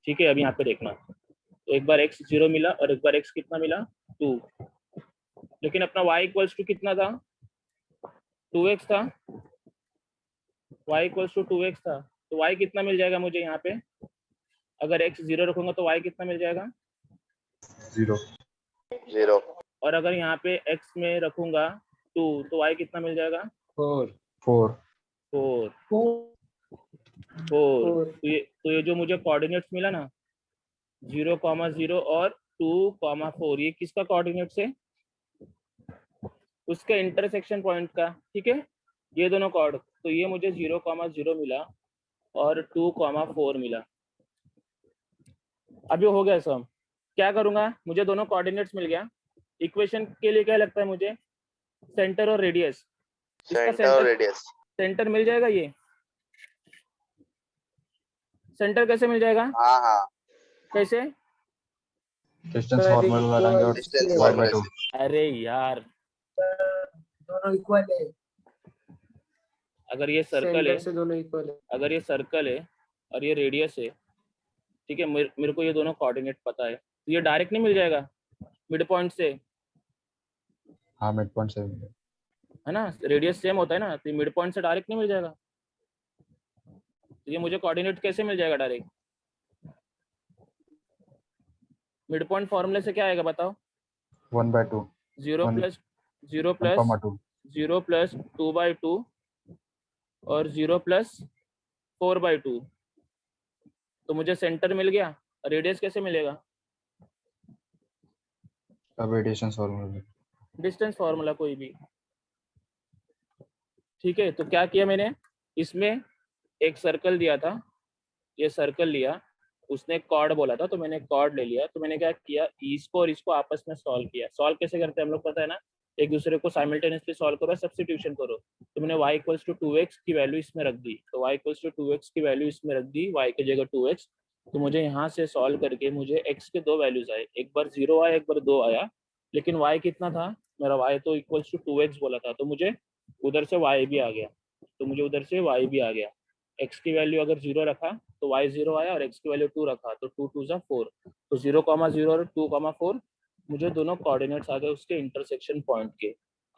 Speaker 1: ठीक है, अब यहाँ पे देखना, तो एक बार x 0 मिला और एक बार x कितना मिला? 2। लेकिन अपना y इक्वल्स टू कितना था? 2x था। y इक्वल्स टू 2x था, तो y कितना मिल जाएगा मुझे यहाँ पे? अगर x 0 रखूंगा तो y कितना मिल जाएगा?
Speaker 8: 0
Speaker 2: 0
Speaker 1: और अगर यहाँ पे x में रखूंगा 2 तो y कितना मिल जाएगा?
Speaker 3: 4
Speaker 8: 4
Speaker 1: 4। 4। तो ये जो मुझे कोऑर्डिनेट्स मिला ना 0,0 और 2,4, ये किसका कोऑर्डिनेट्स है? उसके इंटरसेक्शन पॉइंट का। ठीक है, ये दोनों कोऑर्ड, तो ये मुझे 0,0 मिला और 2,4 मिला। अभी हो गया सब। क्या करूंगा? मुझे दोनों कोऑर्डिनेट्स मिल गया। इक्वेशन के लिए क्या लगता है मुझे? सेंटर और रेडियस। इसका
Speaker 2: सेंटर और रेडियस।
Speaker 1: सेंटर मिल जाएगा। ये सेंटर कैसे मिल जाएगा?
Speaker 2: हाँ हाँ
Speaker 1: कैसे?
Speaker 8: डिस्टेंस फॉर्मूला लगाएंगे और
Speaker 2: डिस्टेंस
Speaker 8: y by
Speaker 2: फॉर्मूला
Speaker 8: 2।
Speaker 1: अरे यार,
Speaker 5: दोनों इक्वल है।
Speaker 1: अगर ये सर्कल है,
Speaker 5: से दोनों इक्वल है।
Speaker 1: अगर ये सर्कल है और ये रेडियस है, ठीक है, मेरे को ये दोनों कोऑर्डिनेट पता है, तो ये डायरेक्ट नहीं मिल जाएगा मिड पॉइंट से,
Speaker 8: हाँ मिड पॉइंट से
Speaker 1: है ना? रेडियस सेम होता है ना, तो मिड पॉइंट से डायरेक्ट नहीं मिल जाएगा। तो ये मुझे कोऑर्डिनेट कैसे मिल जाएगा डायरेक्ट? मिड पॉइंट फॉर्मूले से क्या आएगा बताओ?
Speaker 8: 1/2
Speaker 1: 0
Speaker 8: 1,
Speaker 1: प्लस 0
Speaker 8: 1,
Speaker 1: प्लस
Speaker 8: 2
Speaker 1: 0 प्लस 2/2 और 0 प्लस 4/2। तो मुझे सेंटर मिल गया। रेडियस कैसे मिलेगा?
Speaker 8: अब रेडिएशन फॉर्मूला
Speaker 1: डिस्टेंस फॉर्मूला कोई भी। ठीक है, तो क्या किया मैंने? इसमें एक सर्कल दिया था, ये सर्कल लिया, उसने कॉर्ड बोला था तो मैंने कॉर्ड ले लिया। तो मैंने क्या किया? इसको और इसको आपस में सॉल्व किया। सॉल्व कैसे करते हैं हम लोग पता है ना? एक दूसरे को साइमल्टेनियसली सॉल्व करो, सब्स्टिट्यूशन करो। तो मैंने y इक्वल्स टू 2x की वैल्यू इसमें रख दी, तो y इक्वल्स टू 2x की वैल्यू इसमें रख दी, y की जगह 2x। तो मुझे यहाँ से सॉल्व करके मुझे x के दो वैल्यूज आए, एक बार 0 आया, एक बार 2 आया। लेकिन y कितना था मेरा? y तो इक्वल्स टू 2x बोला था, तो मुझे उधर से y भी आ गया। तो मुझे उधर से y भी आ गया। x की वैल्यू अगर 0 रखा तो y 0 आया, और x की वैल्यू 2 रखा तो 2 2 4। तो 0,0 और 2,4 मुझे दोनों कोऑर्डिनेट्स आ गए उसके इंटरसेक्शन पॉइंट के।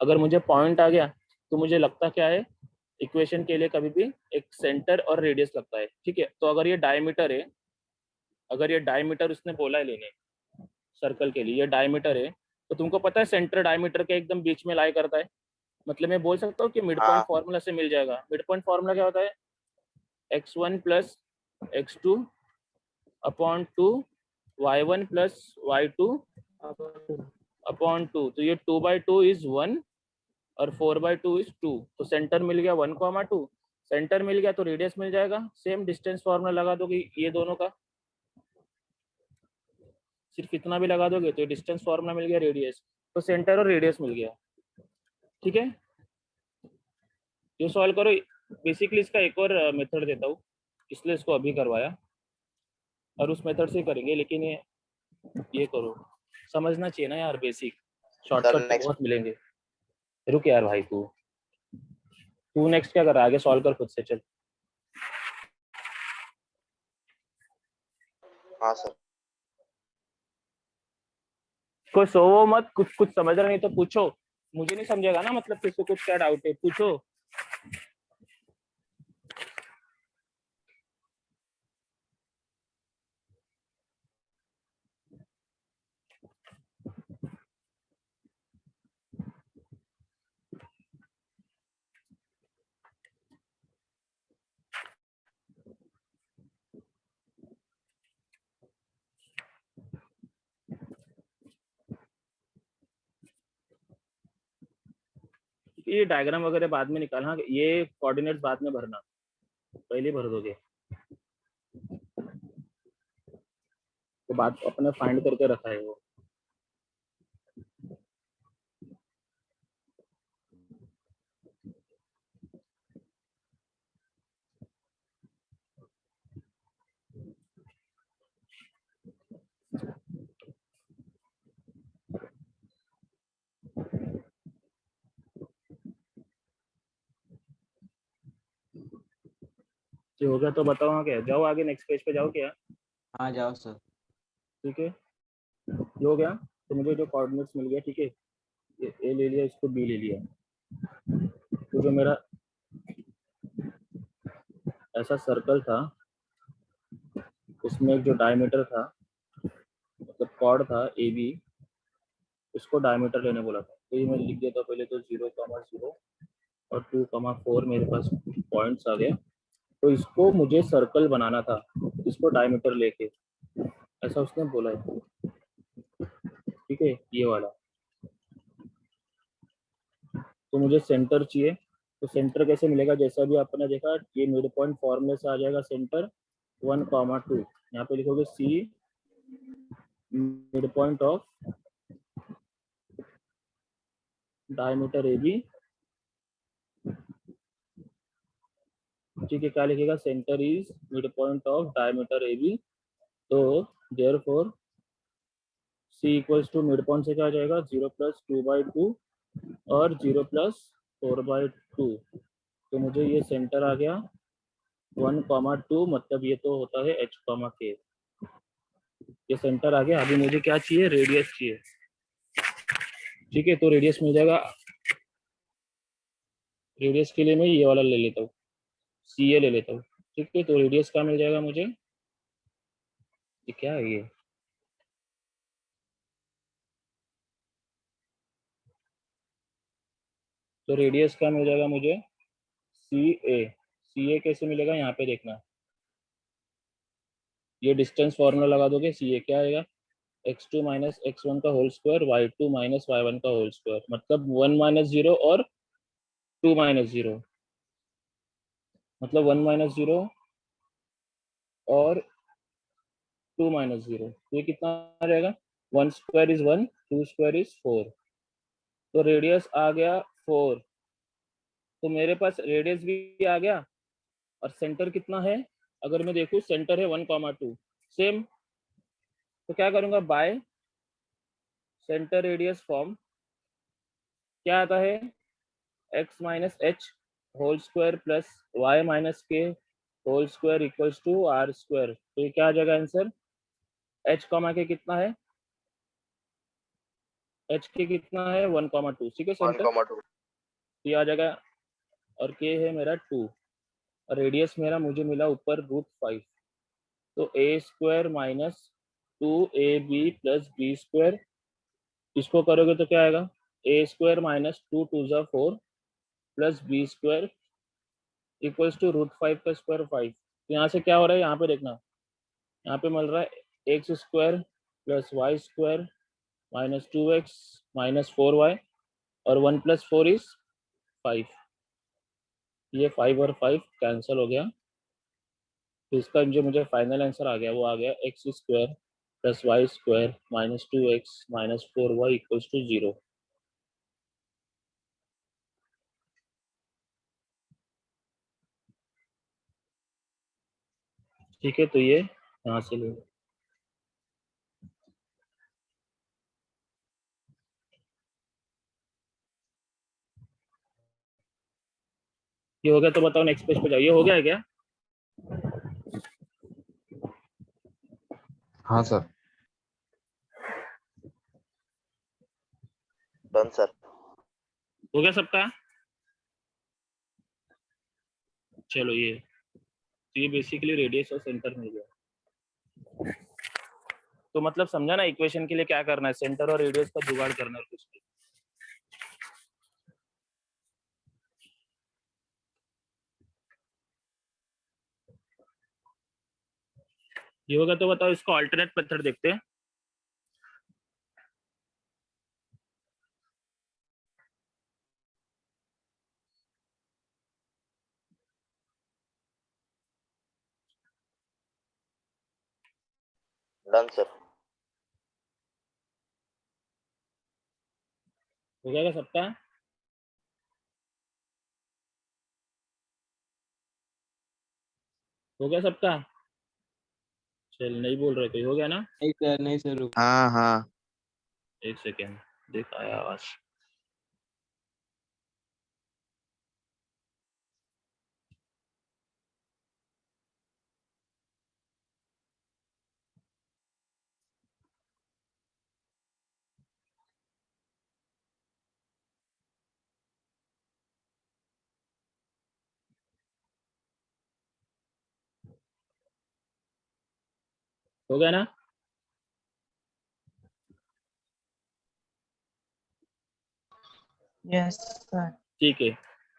Speaker 1: अगर मुझे पॉइंट आ गया तो मुझे लगता क्या है? इक्वेशन के लिए कभी भी एक सेंटर और रेडियस लगता है। ठीक है, तो अगर ये डायमीटर है, अगर ये डायमीटर उसने बोला है लेने सर्कल के लिए, ये डायमीटर है, तो तुमको पता है सेंटर डायमीटर के एकदम बीच में लाई करता है। मतलब मैं बोल सकता हूँ कि मिड पॉइंट
Speaker 2: हाँ
Speaker 1: फॉर्मूला से मिल जाएगा। मिड पॉइंट फॉर्मूला क्या होता है? x1 plus x2 upon 2 y1 plus y2 upon 2। तो ये 2/2 इज 1 और 4/2 इज 2। तो सेंटर मिल गया 1,2। सेंटर मिल गया तो रेडियस मिल जाएगा। सेम डिस्टेंस फॉर्मूला लगा दोगे ये दोनों का, सिर्फ इतना भी लगा दोगे तो डिस्टेंस फॉर्मूला मिल गया, रेडियस। तो सेंटर और रेडियस मिल गया। ठीक है, ये सॉल्व करो। बेसिकली इसका एक और मेथड देता हूँ, इसलिए इसको अभी करवाया, और उस मेथड से करेंगे। लेकिन ये करो, समझना चाहिए ना यार, बेसिक शॉर्टकट
Speaker 2: नेक्स्ट।
Speaker 1: बहुत मिलेंगे। रुक यार भाई, तू नेक्स्ट क्या कर रहा है? आगे सॉल्व कर खुद से, चल।
Speaker 2: हाँ सर।
Speaker 1: कोई सोवो मत, कुछ समझ रहा नहीं तो पूछो, मुझे नहीं समझेगा ना, मतलब किसी को कुछ क्या डाउट है पूछो। ये डायग्राम वगैरह बाद में निकालना, ये कोऑर्डिनेट्स बाद में भरना, पहले भर दोगे तो बात अपने फाइंड करके रखा है वो। ये हो गया तो बताओ हाँ क्या, जाओ आगे नेक्स्ट पेज पे जाओ क्या।
Speaker 3: हाँ जाओ सर।
Speaker 1: ठीक है, ये हो गया तो मुझे जो कोऑर्डिनेट्स मिल गया, ठीक है, ये ए ले लिया, इसको बी ले लिया, तो जो मेरा ऐसा सर्कल था उसमें एक जो डायमीटर था, मतलब कॉर्ड था ए बी, उसको डायमीटर लेने बोला था, तो ये मैं लिख देता पहले तो 0,0 और 2,4 मेरे पास पॉइंट्स आ गए, तो इसको मुझे सर्कल बनाना था, इसको डायमीटर लेके, ऐसा उसने बोला है। ठीक है, ये वाला, तो मुझे सेंटर चाहिए, तो सेंटर कैसे मिलेगा, जैसा भी आपने देखा ये मिड पॉइंट फॉर्मूले से आ जाएगा, सेंटर 1,2, यहाँ पे लिखोगे C mid point of diameter A B. ठीक है, क्या लिखेगा, centre is mid point of diameter A B, तो therefore C equals to mid point से क्या आ जाएगा 0 + 2/2 और 0 + 4/2, तो मुझे ये सेंटर आ गया 1,2, मतलब ये तो होता है h, k, ये सेंटर आ गया। अभी मुझे क्या चाहिए, रेडियस चाहिए। ठीक है, तो रेडियस मिल जाएगा, रेडियस के लिए मैं ये वाला ले लेता हूँ, सी ए ले लेता हूँ। ठीक है, तो रेडियस क्या मिल जाएगा मुझे, ये क्या है ये, तो रेडियस क्या मिल जाएगा मुझे, सी ए कैसे मिलेगा, यहाँ पे देखना, ये डिस्टेंस फॉर्मूला लगा दोगे, सी ए क्या आएगा, x2 - x1 का होल स्क्वायर, y2 - y1 का होल स्क्वायर, मतलब 1 - 0 और 2 - 0, मतलब 1 - 0 और 2 - 0, ये कितना आ जाएगा, 1 स्क्वायर इज 1, 2 स्क्वायर इज 4, तो रेडियस आ गया 4, तो मेरे पास रेडियस भी आ गया, और सेंटर कितना है, अगर मैं देखूं सेंटर है 1,2, सेम, तो क्या करूंगा, बाय सेंटर रेडियस फॉर्म क्या आता है, x - h whole square plus y - k whole square equals to r square, तो ये क्या आ जाएगा आंसर, h, k कितना है, h के कितना है 1,2, ठीक है, सेंटर
Speaker 2: 1,2
Speaker 1: ये आ जाएगा, और k है मेरा 2, और रेडियस मेरा मुझे मिला ऊपर √5, तो a² - 2ab + b², इसको करोगे तो क्या आएगा, a² - 2 × 2 = 4 + b² इक्वल्स टू √5 का स्क्वायर 5, तो यहाँ से क्या हो रहा है, यहाँ पे देखना, यहाँ पे मिल रहा है x² + y² - 2x - 4y, और 1 + 4 इज 5, ये 5 और 5 कैंसिल हो गया, तो इसका जो मुझे फाइनल आंसर आ गया वो आ गया x² + y² - 2x - 4y equals to 0। ठीक है, तो ये यहाँ से ले, ये हो गया, तो बताओ नेक्स्ट पेज पे जाओ, ये हो गया है क्या,
Speaker 8: हाँ सर।
Speaker 2: Done sir.
Speaker 1: हो गया सबका, चलो ये, तो ये बेसिकली रेडियस और सेंटर मिल गया, तो मतलब समझा ना, इक्वेशन के लिए क्या करना है, सेंटर और रेडियस का जुगाड़ करना है कुछ नहीं। ये होगा तो बताओ, इसको अल्टरनेट मेथड देखते हैं।
Speaker 2: Done sir.
Speaker 1: हो जाएगा सबका? हो गया सबका? चल नहीं बोल रहे कोई, हो गया ना?
Speaker 3: नहीं सर रुक।
Speaker 2: हाँ हाँ।
Speaker 1: एक सेकेंड, देख आया आवाज। हो गया ना?
Speaker 5: Yes sir.
Speaker 1: ठीक है,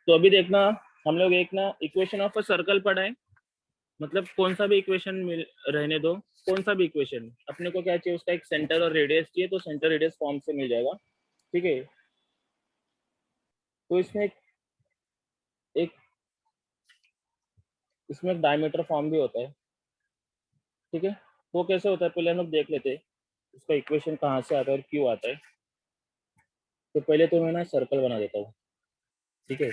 Speaker 1: तो अभी देखना, हम लोग एक ना इक्वेशन ऑफ अ सर्कल पढ़ा है, मतलब कौन सा भी इक्वेशन मिल रहने दो, कौन सा भी इक्वेशन, अपने को क्या चाहिए, उसका एक सेंटर और रेडियस चाहिए, तो सेंटर रेडियस फॉर्म से मिल जाएगा। ठीक है, तो एक इसमें एक डायमीटर फॉर्म भी होता है। ठीक है, वो कैसे होता है पहले हम लोग देख लेते हैं, उसका इक्वेशन कहाँ से आता है और क्यों आता है। तो पहले तो मैं ना सर्कल बना देता हूँ। ठीक है,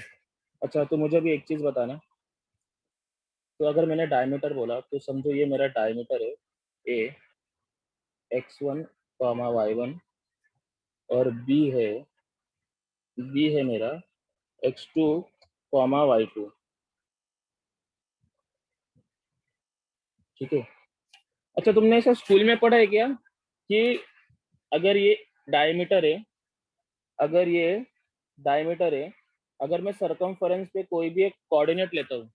Speaker 1: अच्छा तो मुझे अभी एक चीज बताना, तो अगर मैंने डायमीटर बोला तो समझो ये मेरा डायमीटर है ए, x1 कॉमा y1, और बी है मेरा x2 कॉमा y2। ठीक है, अच्छा तुमने ऐसा स्कूल में पढ़ा है क्या कि अगर ये डायमीटर है, अगर ये डायमीटर है, अगर मैं सरकमफेरेंस पे कोई भी एक कोऑर्डिनेट लेता हूँ,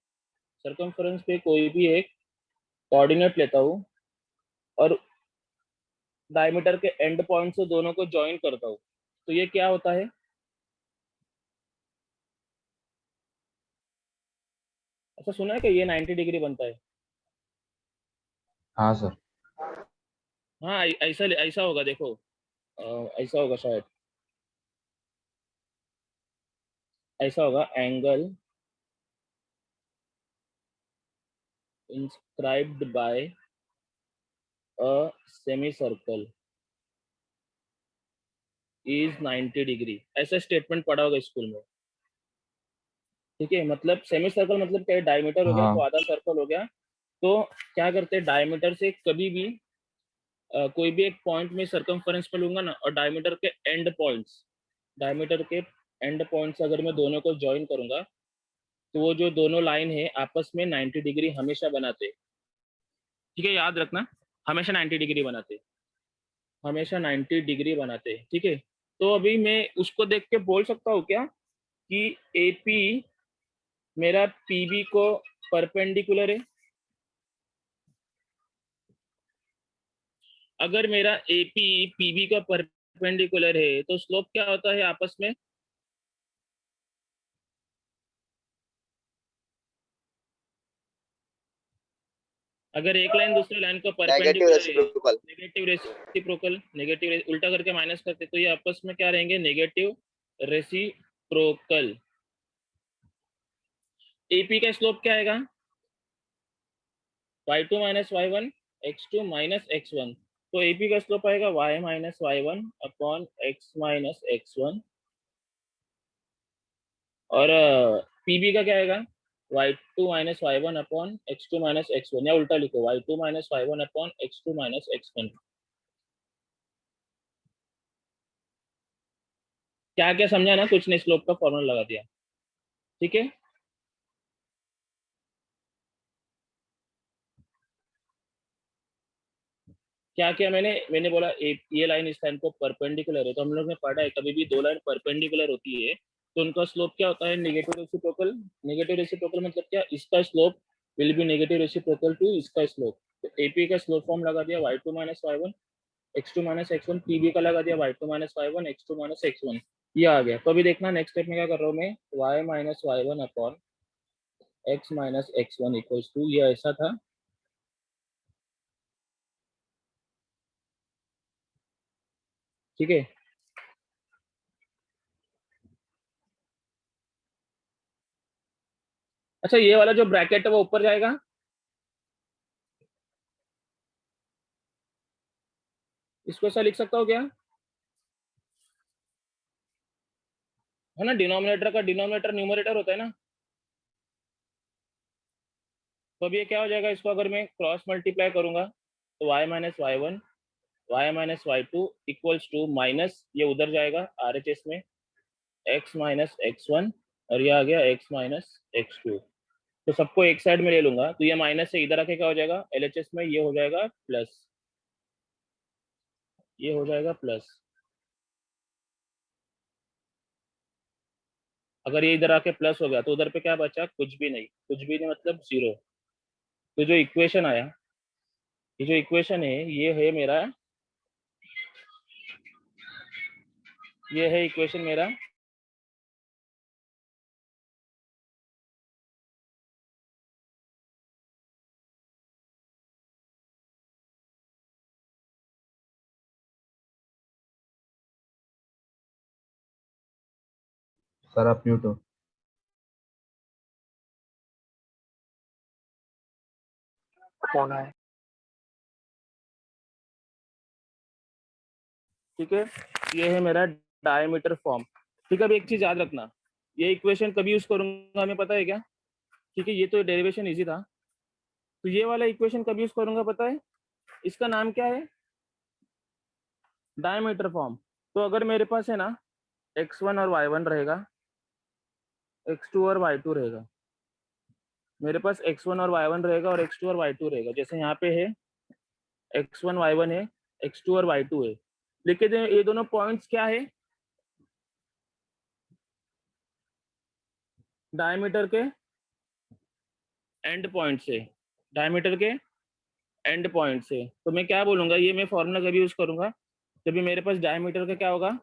Speaker 1: सरकमफेरेंस पे कोई भी एक कोऑर्डिनेट लेता हूँ और डायमीटर के एंड पॉइंट से दोनों को ज्वाइन करता हूँ, तो ये क्या होता है? ऐसा सुना है कि ये 90 डिग्री बनता है?
Speaker 8: हाँ सर।
Speaker 1: हाँ ऐसा ऐसा होगा, देखो ऐसा होगा शायद, ऐसा होगा, angle inscribed by a semicircle is 90 degree, ऐसा स्टेटमेंट पढ़ा होगा स्कूल में। ठीक है, मतलब सेमी सर्कल मतलब क्या है, डायमीटर हो गया
Speaker 8: हाँ
Speaker 1: तो आधा सर्कल हो गया, तो क्या करते हैं डायमीटर से कभी भी कोई भी एक पॉइंट में सरकमफेरेंस पे लूंगा ना, और डायमीटर के एंड पॉइंट्स, डायमीटर के एंड पॉइंट्स अगर मैं दोनों को ज्वाइन करूंगा, तो वो जो दोनों लाइन है आपस में 90 डिग्री हमेशा बनाते हैं। ठीक है, याद रखना, हमेशा 90 डिग्री बनाते, हमेशा 90 डिग्री बनाते। ठीक है, तो अभी मैं उसको देख के बोल सकता हूँ क्या कि एपी मेरा पीबी को परपेंडिकुलर है? अगर मेरा एपी पीबी का परपेंडिकुलर है तो स्लोप क्या होता है आपस में? अगर एक लाइन दूसरी लाइन को
Speaker 2: नेगेटिव
Speaker 1: परपेंडिकुलर है,
Speaker 2: रेसिप्रोकल।
Speaker 1: नेगेटिव उल्टा करके माइनस करते, तो ये आपस में क्या रहेंगे, negative reciprocal. AP P slope क्या आएगा? y2 minus y1 x2 minus x1, तो एपी का स्लोप आएगा y minus y1 upon x minus x1, और पीबी का क्या आएगा, y2 minus y1 upon x2 minus x1, या उल्टा लिखो y2 minus y1 upon x2 minus x1। क्या क्या समझा ना, कुछ नहीं, स्लोप का फॉर्मूला लगा दिया। ठीक है, क्या क्या मैंने बोला, ये लाइन इस लाइन को परपेंडिकुलर है, तो हम लोग ने पढ़ा है कभी भी दो लाइन परपेंडिकुलर होती है तो उनका स्लोप क्या होता है, नेगेटिव रेसिप्रोकल। नेगेटिव रेसिप्रोकल मतलब क्या, इसका slope will be negative reciprocal to इसका स्लोप। तो एपी का स्लोप फॉर्म लगा दिया y2 minus y1 x2 minus x1, PB का लगा दिया y2 minus y1 x2 minus x1, ये आ गया। तो अभी देखना नेक्स्ट स्टेप में क्या कर रहा हूँ मैं, y minus y1 upon x minus x1 equals to, ये ऐसा था। ठीक है, अच्छा ये वाला जो ब्रैकेट है वो ऊपर जाएगा, इसको ऐसा लिख सकता हूँ क्या, है ना, डिनोमिनेटर का डिनोमिनेटर न्यूमरेटर होता है ना। तो अब ये क्या हो जाएगा, इसको अगर मैं क्रॉस मल्टीप्लाई करूंगा तो y minus y one y minus y two equals to minus, ये उधर जाएगा RHS में x माइनस एक्स वन, और ये आ गया x माइनस एक्स टू। तो सबको एक साइड में ले लूंगा तो ये माइनस से इधर आके क्या हो जाएगा, LHS में ये हो जाएगा प्लस, ये हो जाएगा प्लस। अगर ये इधर आके प्लस हो गया तो उधर पे क्या बचा, कुछ भी नहीं, कुछ भी नहीं मतलब जीरो। तो जो इक्वेशन आया, ये जो इक्वेशन है ये है मेरा, ये है इक्वेशन मेरा
Speaker 8: सर आप म्यूट हो।
Speaker 5: कौन है?
Speaker 1: ठीक है। ये है मेरा डायमीटर फॉर्म। ठीक है, अब एक चीज याद रखना, ये इक्वेशन कभी यूज करूंगा हमें पता है क्या, ठीक है, ये तो डेरिवेशन इजी था। तो ये वाला इक्वेशन कभी यूज करूंगा पता है, इसका नाम क्या है, डायमीटर फॉर्म। तो अगर मेरे पास है ना x1 और y1 रहेगा, x2 और y2 रहेगा, मेरे पास x1 और y1 रहेगा और x2 और y2 रहेगा। जैसे यहाँ पे है x1 y1 है, x2 और y2 है, लेकिन ये दोनों पॉइंट्स क्या है, डायमीटर के एंड पॉइंट से, डायमीटर के एंड पॉइंट से। तो मैं क्या बोलूंगा, ये मैं फॉर्मूला कभी यूज करूंगा जब भी मेरे पास डायमीटर का क्या होगा,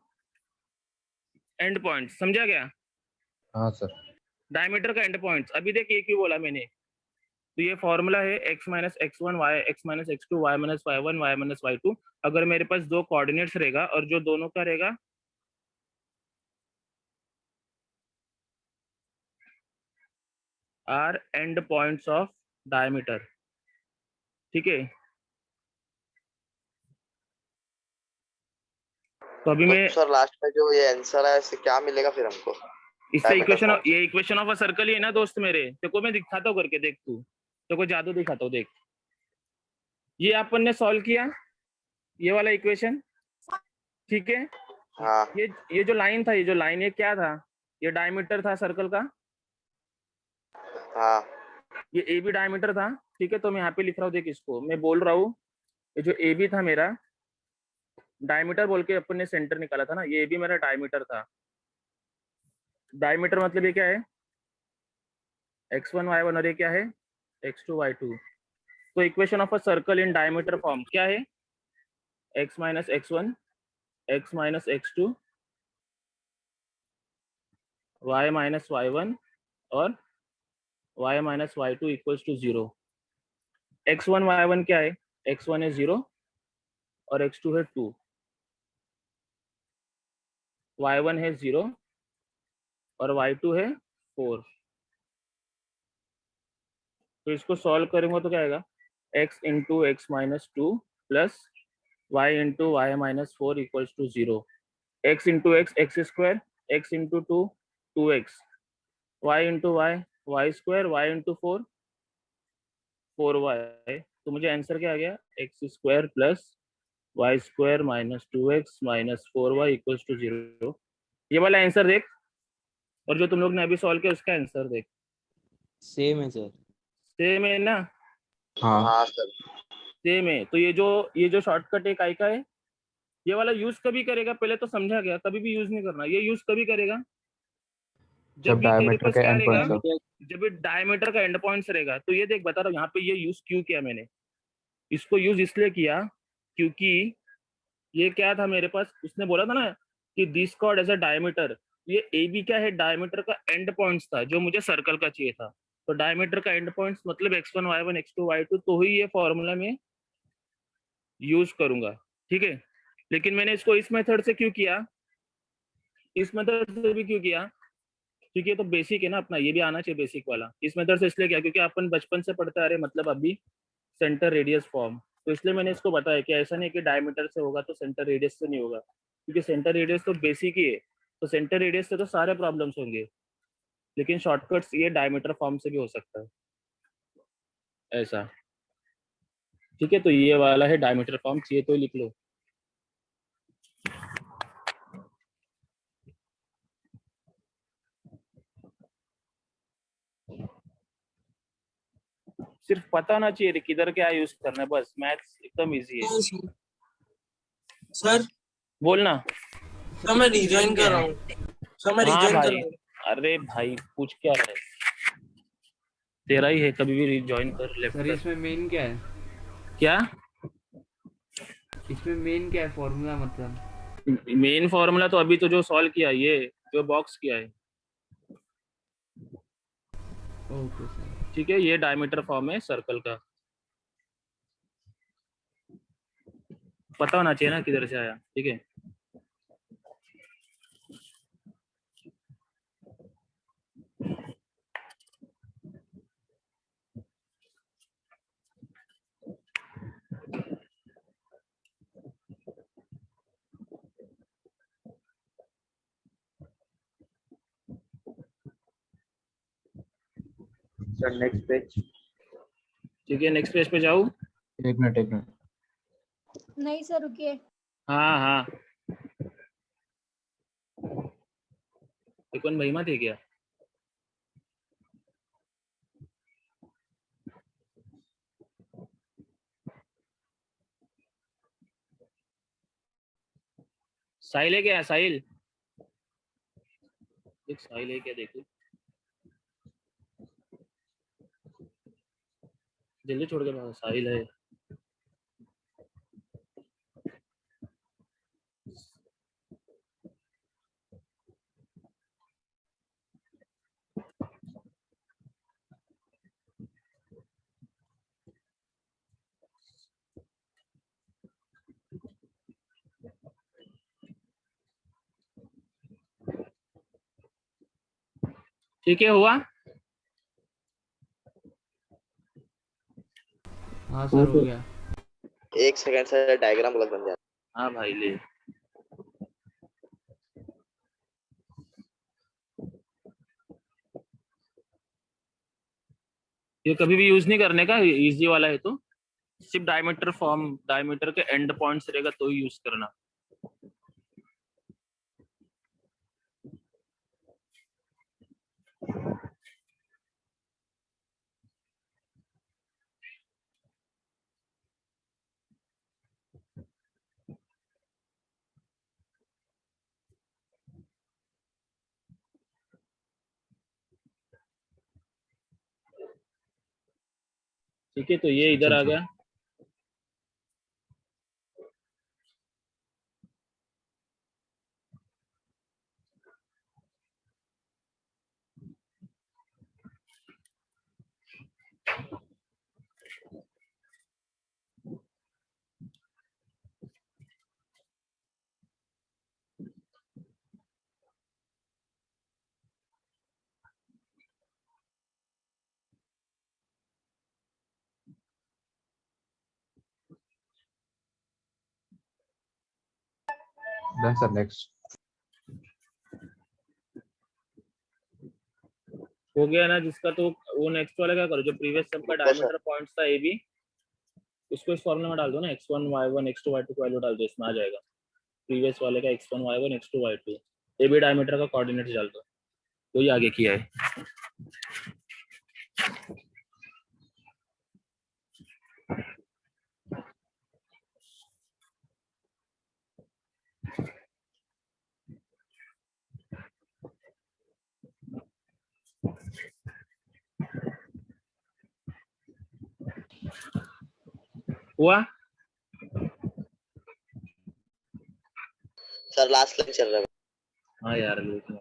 Speaker 1: एंड पॉइंट। समझा क्या,
Speaker 8: हाँ सर।
Speaker 1: डायमीटर का एंड पॉइंट्स। अभी देख ये क्यों बोला मैंने, तो ये फॉर्मूला है x minus x one y, x minus x two, y minus y one, y minus y two. अगर मेरे पास दो कोऑर्डिनेट्स रहेगा और जो दोनों का रहेगा are end points of diameter, ठीक है। तो अभी मैं
Speaker 2: सर लास्ट में जो ये आंसर है इससे क्या मिलेगा फिर हमको?
Speaker 1: इससे
Speaker 2: diameter
Speaker 1: इक्वेशन,
Speaker 2: form।
Speaker 1: ये इक्वेशन ऑफ अ सर्कल ही है ना दोस्त मेरे, देखो मैं दिखाता हूँ करके, देख तू, देखो जादू दिखाता हूँ, देख ये अपन ने सॉल्व किया ये वाला इक्वेशन, ठीक है।
Speaker 2: हाँ
Speaker 1: ये जो लाइन था, ये जो लाइन ये क्या था, ये डायमीटर था सर्कल का,
Speaker 2: हाँ
Speaker 1: ये ए बी डायमीटर था, ठीक है। तो मैं यहाँ पे लिख रहा हूँ, देख इसको मैं बोल रहा हूँ, ये जो ए बी था मेरा डायमीटर बोल के अपन ने सेंटर निकाला था ना, ये भी मेरा डायमीटर था। डायमीटर मतलब ये क्या है, x1 y1 और ये क्या है, x2 y2। तो equation of a circle in diameter form क्या है, x minus x one, x minus x two, y minus y one और y minus y two equals to zero. x1 y1 क्या है, x1 है 0 और x2 है 2, y1 है 0 और y2 है 4। तो इसको सॉल्व करेंगे तो क्या आएगा, x into x minus two plus y into y minus four equals to 0। x into x x square, x into two 2x, y into y y square, y into four 4y। तो मुझे answer क्या आ गया, x square plus y square minus 2x minus 4y equals to 0। ये वाला answer देख, और जो तुम लोग ने अभी सॉल्व किया उसका आंसर देख,
Speaker 3: सेम है सर।
Speaker 1: सेम है ना,
Speaker 8: हाँ
Speaker 2: हाँ सर।
Speaker 1: सेम है। तो ये जो शॉर्टकट एक आई का है, ये वाला यूज कभी करेगा, पहले तो समझा गया, कभी भी यूज नहीं करना। ये यूज कभी करेगा जब भी तेरे
Speaker 8: डायमीटर
Speaker 1: पास
Speaker 8: के
Speaker 1: क्या
Speaker 8: एंड
Speaker 1: रहेगा,
Speaker 8: पॉइंट्स
Speaker 1: जब भी डायमीटर का एंड पॉइंट्स रहेगा। तो ये देख बता रहा हूँ यहाँ पे ये यूज क्यों किया मैंने, इसको यूज इसलिए किया क्योंकि ये क्या था मेरे पास, उसने बोला था ना कि this chord as a diameter, ये ए बी क्या है, डायमीटर का एंड पॉइंट्स था जो मुझे सर्कल का चाहिए था। तो डायमीटर का एंड पॉइंट्स मतलब x1 y1 x2 y2, तो ही ये फॉर्मूला में यूज करूंगा, ठीक है। लेकिन मैंने इसको इस मेथड से क्यों किया, इस मेथड से भी क्यों किया, क्योंकि ये तो बेसिक है ना अपना, ये भी आना चाहिए बेसिक वाला। इस मेथड से इसलिए किया क्योंकि अपन बचपन से पढ़ते आ रहे, मतलब अभी सेंटर रेडियस फॉर्म, तो इसलिए मैंने इसको बताया कि ऐसा नहीं कि डायमीटर से होगा तो सेंटर रेडियस से नहीं होगा, क्योंकि सेंटर रेडियस तो बेसिक ही है, तो सेंटर रेडियस से तो सारे प्रॉब्लम्स होंगे, लेकिन शॉर्टकट्स ये डायमीटर फॉर्म से भी हो सकता है ऐसा। ठीक है, तो ये वाला है डायमीटर फॉर्म, चाहिए तो लिख लो। सिर्फ पता होना चाहिए किधर क्या यूज करना है, बस मैथ्स एकदम इजी है।
Speaker 9: सर
Speaker 1: बोलना।
Speaker 9: सर मैं रिजॉइन कर रहा हूँ सर, मैं
Speaker 1: हाँ
Speaker 9: रिजॉइन कर
Speaker 1: भाई,
Speaker 9: रहा हूँ।
Speaker 1: अरे भाई पूछ क्या है, तेरा ही है, कभी भी रिजॉइन कर ले।
Speaker 3: सर इसमें मेन क्या है?
Speaker 1: क्या
Speaker 3: इसमें मेन क्या है फॉर्मूला मतलब?
Speaker 1: मेन फॉर्मूला तो अभी तो जो सॉल्व किया, ये जो बॉक्स किया है,
Speaker 3: ओके सर।
Speaker 1: ठीक है, ये डायमीटर फॉर्म है सर्कल का, पता होना चाहिए ना किधर से आया। ठीक है,
Speaker 2: सर नेक्स्ट पेज।
Speaker 1: ठीक है, नेक्स्ट पेज पे जाऊँ?
Speaker 8: एक मिनट एक मिनट।
Speaker 7: नहीं सर रुकिए।
Speaker 1: हाँ हाँ, ये कौन महिमा थे क्या? साहिल है क्या? साहिल, देख साहिल है क्या, देखो जल्दी छोड़ के भागो, साहिल है। ठीक है, हुआ?
Speaker 3: हाँ सर हो गया।
Speaker 2: एक सेकंड सर, डायग्राम गलत बन जाता
Speaker 1: हाँ भाई ले। ये कभी भी यूज नहीं करने का, इजी वाला है, तो सिर्फ डायमीटर फॉर्म, डायमीटर के एंड पॉइंट्स रहेगा तो ही यूज करना। ठीक है, तो ये इधर आ गया।
Speaker 8: Done sir, next.
Speaker 1: हो गया ना जिसका, तो वो नेक्स्ट वाला क्या करो, जो प्रीवियस सम का डायमीटर पॉइंट्स था ए बी, उसको इस फॉर्मूला में डाल दो ना, x1 y1 x2 y2 की वैल्यू डाल दो, इसमें आ जाएगा प्रीवियस वाले का x1 y1 x2 y2, A B diameter का कोऑर्डिनेट डाल दो, वही आगे किया है। हुआ?
Speaker 2: सर लास्ट लाइन चल रहा है।
Speaker 1: हाँ यार लेकिन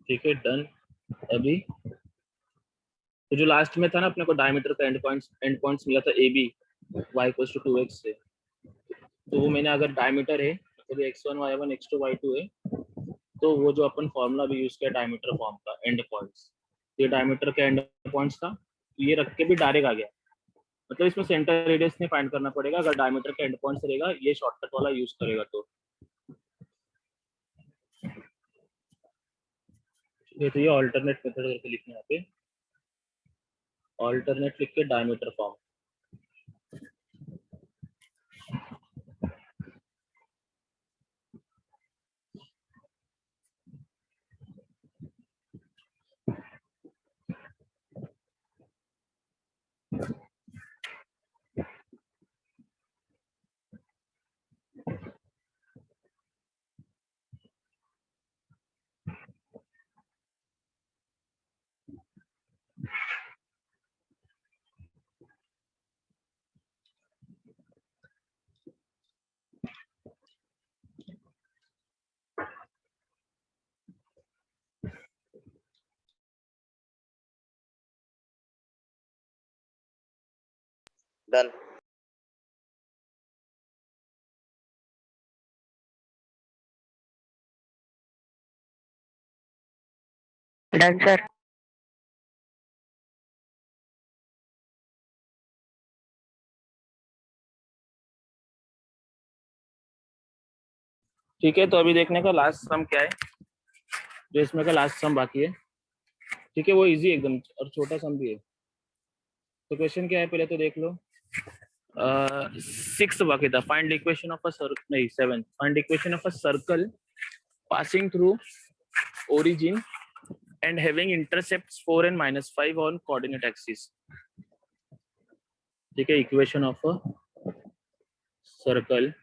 Speaker 1: ठीक है, डन। अभी तो जो लास्ट में था ना अपने को डायमीटर का एंड पॉइंट्स मिला था A B y equals to 2x से, तो वो मैंने अगर डायमीटर है तो x1 y1 x2 y2 है, तो वो जो अपन फॉर्मूला भी यूज किया डायमीटर फॉर्म का एंड पॉइंट्स, ये डायमीटर का एंड पॉइंट्स था, ये रख के भी डायरेक्ट आ गया। मतलब इसमें सेंटर रेडियस नहीं फाइंड करना पड़ेगा, अगर डायमीटर का एंड पॉइंट्स रहेगा ये शॉर्टकट वाला यूज करेगा तो। तो ये ऑल्टरनेट मेथड करके लिखना है, यहाँ पे ऑल्टरनेट लिख के diameter form.
Speaker 2: Done.
Speaker 5: Done sir.
Speaker 1: ठीक है, तो अभी देखने का लास्ट सम क्या है, जो इसमें का लास्ट सम बाकी है। ठीक है, वो इजी एकदम और छोटा सम भी है। तो क्वेश्चन क्या है पहले तो देख लो। 6 बाकी था, find equation of a circle, नहीं 7, find equation of a circle passing through origin and having intercepts 4 and -5 on coordinate axis। ठीक है, equation of a circle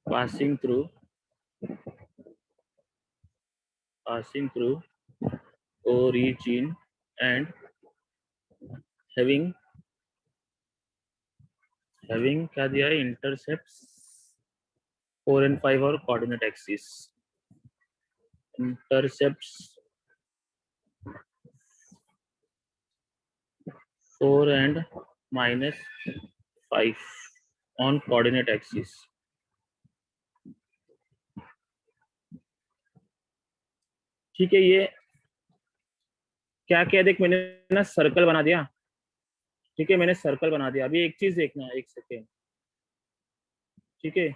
Speaker 1: passing through origin and having क्या दिया है, intercepts 4 and 5 और coordinate axis। intercepts 4 and -5 on coordinate axis। ठीक है, ये क्या क्या देख, मैंने ना सर्कल बना दिया। ठीक है, मैंने सर्कल बना दिया। अभी एक चीज देखना है, एक सेकेंड। ठीक है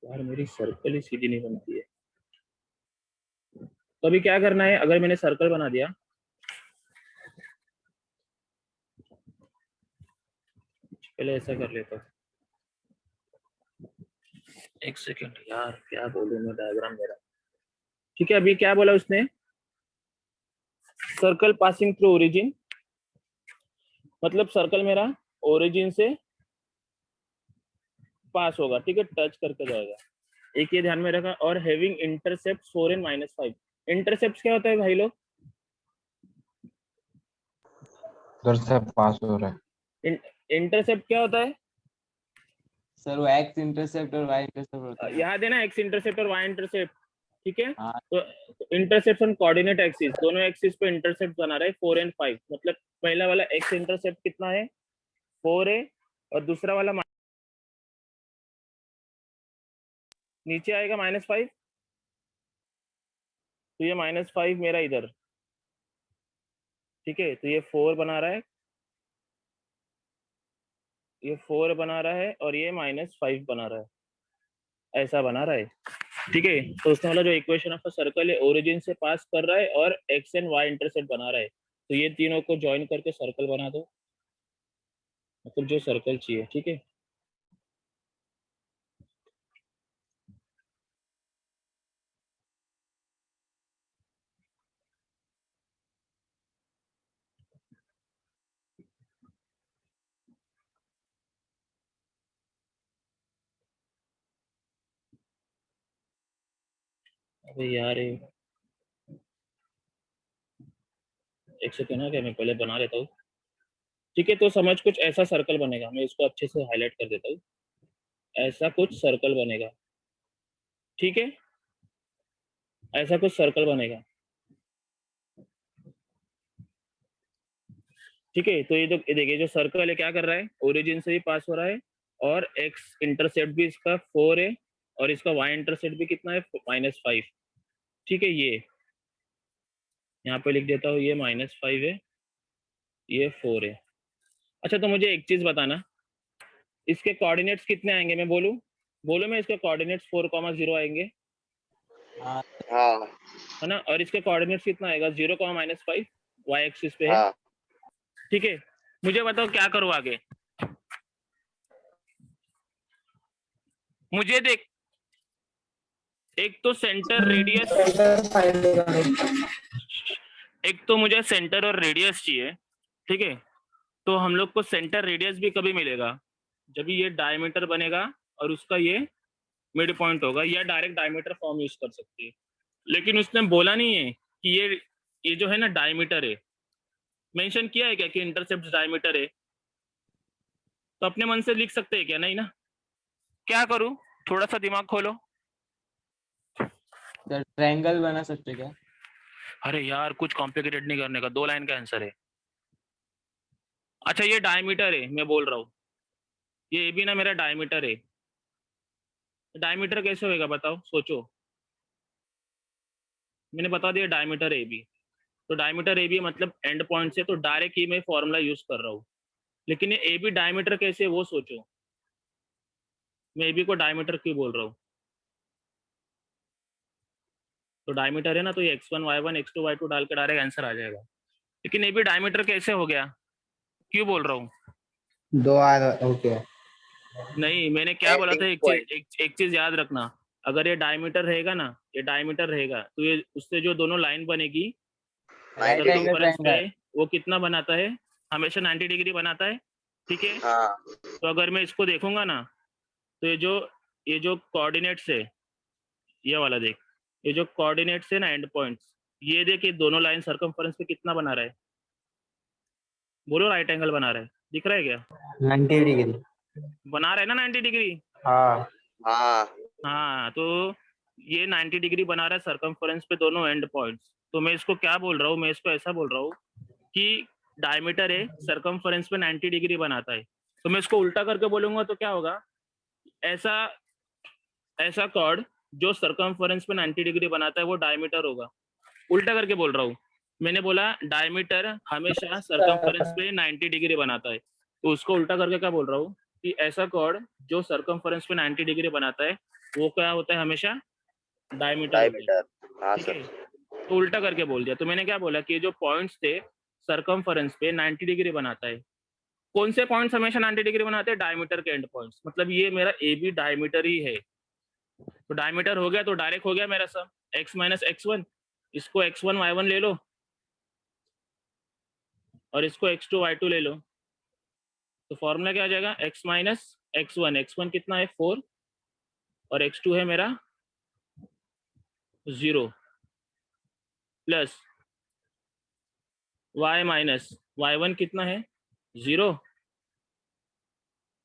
Speaker 1: यार, मेरी सर्कल ही सीधी नहीं बनती है। तो अभी क्या करना है, अगर मैंने सर्कल बना दिया, पहले ऐसा कर लेता हूँ, एक सेकेंड यार, क्या बोलूं मैं डायग्राम मेरा। ठीक है, अभी क्या बोला उसने, सर्कल पासिंग थ्रू ओरिजिन, मतलब सर्कल मेरा ओरिजिन से पास होगा। ठीक है, टच करके जाएगा, एक ये ध्यान में रखा। और हैविंग इंटरसेप्ट 4 and -5। इंटरसेप्ट क्या होता है भाई लोग?
Speaker 8: उधर से पास हो रहा है।
Speaker 1: इंटरसेप्ट क्या होता है?
Speaker 3: सर वो एक्स इंटरसेप्ट और वाई इंटरसेप्ट होता है।
Speaker 1: याद है ना, एक्स इंटरसेप्ट और वाई इंटरसेप्ट। ठीक है,
Speaker 3: हाँ।
Speaker 1: तो इंटरसेप्ट ऑन कोऑर्डिनेट एक्सिस, दोनों एक्सिस पे इंटरसेप्ट बना रहे 4 and 5। मतलब पहला वाला एक्स इंटरसेप्ट कितना है, 4 है, और दूसरा वाला नीचे आएगा -5। तो ये -5 मेरा इधर। ठीक है, तो ये 4 बना रहा है, ये 4 बना रहा है, और ये -5 बना रहा है, ऐसा बना रहा है। ठीक है, तो उसने वाला जो इक्वेशन ऑफ अ सर्कल है, ओरिजिन से पास कर रहा है और एक्स एंड वाई इंटरसेप्ट बना रहा है, तो ये तीनों को ज्वाइन करके सर्कल बना दो, मतलब जो सर्कल चाहिए। ठीक है, अबे यार एक सेकेंड ना, क्या मैं पहले बना लेता हूँ। ठीक है, तो समझ कुछ ऐसा सर्कल बनेगा, मैं इसको अच्छे से हाईलाइट कर देता हूँ। ऐसा कुछ सर्कल बनेगा। ठीक है, ऐसा कुछ सर्कल बनेगा। ठीक है, तो ये देखिए जो सर्कल है क्या कर रहा है, ओरिजिन से भी पास हो रहा है और एक्स इंटरसेप्ट भी इसका 4 है और इसका वाई इंटरसेप्ट भी कितना है -5। ठीक है, ये यहाँ पे लिख देता हूँ, ये -5 है, ये 4 है। अच्छा तो मुझे एक चीज बताना, इसके कोऑर्डिनेट्स कितने आएंगे, मैं बोलूँ मैं इसके कोऑर्डिनेट्स 4,0 आएंगे,
Speaker 2: हाँ
Speaker 1: है ना, और इसके कोऑर्डिनेट्स कितना आएगा 0, -5 वाई एक्सिस पे है।
Speaker 2: हाँ
Speaker 1: ठीक है, मुझे बताओ क्या करूँ आगे। मुझे देख, एक तो सेंटर रेडियस, एक तो मुझे सेंटर और रेडियस चाहिए। ठीक है, तो हम लोग को सेंटर रेडियस भी कभी मिलेगा जब ये डायमीटर बनेगा और उसका ये मिड पॉइंट होगा, या डायरेक्ट डायमीटर फॉर्म यूज कर सकते हैं। लेकिन उसने बोला नहीं है कि ये जो है ना डायमीटर है, मेंशन किया है क्या कि इंटरसेप्ट डायमीटर है, तो अपने मन से लिख सकते हैं क्या, नहीं ना। क्या करूं, थोड़ा सा दिमाग खोलो।
Speaker 3: सर ट्रायंगल बना सकते क्या?
Speaker 1: अरे यार कुछ कॉम्प्लिकेटेड नहीं करने का, 2 लाइन का आंसर है। अच्छा ये डायमीटर है, मैं बोल रहा हूँ ये भी ना मेरा डायमीटर है। डायमीटर कैसे होएगा बताओ, सोचो। मैंने बता दिया डायमीटर ए बी, तो डायमीटर ए बी मतलब एंड पॉइंट से, तो डायरेक्ट ही मैं फॉर्मूला यूज कर रहा हूँ। लेकिन ये ए बी डायमीटर कैसे है वो सोचो, मैं ए बी को डायमीटर क्यों बोल रहा हूँ। तो डायमीटर है ना, तो ये x1 y1 x2 y2 डाल के डायरेक्ट आंसर आ जाएगा। लेकिन ए बी डायमीटर कैसे हो गया, क्यों बोल रहा हूँ।
Speaker 3: 2 ओके।
Speaker 1: नहीं मैंने क्या बोला था,
Speaker 2: एंडिंग
Speaker 1: एक
Speaker 2: पॉइंट।
Speaker 1: चीज एक चीज याद रखना, अगर ये डायमीटर रहेगा ना, ये डायमीटर रहेगा तो ये उससे जो दोनों लाइन बनेगी
Speaker 3: राइट एंगल
Speaker 1: सर्कमफरेंस पे,
Speaker 3: ट्रायंगल।
Speaker 1: वो कितना बनाता है, हमेशा 90 डिग्री बनाता है। ठीक है,
Speaker 2: हाँ
Speaker 1: तो अगर मैं इसको देखूंगा ना, तो ये जो कोऑर्डिनेट्स है, ये वाला देख, ये जो कोऑर्डिनेट्स है ना एंड पॉइंट्स, ये देख, ये दोनों लाइन सर्कमफरेंस पे कितना बना रहा है, बोलो राइट एंगल बना रहा है, दिख रहा है क्या,
Speaker 3: 90 डिग्री।
Speaker 1: बना रहा है ना 90 डिग्री।
Speaker 3: हाँ
Speaker 2: हाँ
Speaker 1: हाँ, तो ये 90 डिग्री बना रहा है सर्कमफरेंस पे दोनों एंड पॉइंट्स। तो मैं इसको क्या बोल रहा हूँ, मैं इसको ऐसा बोल रहा हूँ कि डायमीटर है सर्कमफरेंस पे 90 डिग्री बनाता है। तो मैं इसको उल्टा करके बोलूंगा तो क्या होगा, ऐसा ऐसा कॉर्ड जो सर्कमफरेंस पे 90 डिग्री बनाता है वो डायमीटर होगा। उल्टा करके बोल रहा हूँ, मैंने बोला डायमीटर हमेशा सर्कमफरेंस पे 90 डिग्री बनाता है, तो उसको उल्टा करके क्या बोल रहा हूँ कि ऐसा कॉर्ड जो सर्कमफरेंस पे 90 डिग्री बनाता है वो क्या होता है, हमेशा डायमीटर होता है।
Speaker 2: डायमीटर। हाँ
Speaker 1: ठीक
Speaker 2: सर।
Speaker 1: है, तो उल्टा करके बोल दिया। तो मैंने क्या बोला कि जो पॉइंट्स थे सर्कमफरेंस पे 90 डिग्री बनाता है, कौन से पॉइंट्स हमेशा 90 डिग्री बनाते हैं, डायमीटर के एंड पॉइंट्स, मतलब ये मेरा ए बी डायमीटर ही है। तो डायमीटर हो गया तो डायरेक्ट हो गया मेरा सम x माइनस x1, इसको x1 y1 ले लो और इसको x2 y2 ले लो, तो फॉर्मूला क्या आ जाएगा, x माइनस x1 कितना है 4 और x2 है मेरा 0 प्लस y माइनस y1 कितना है 0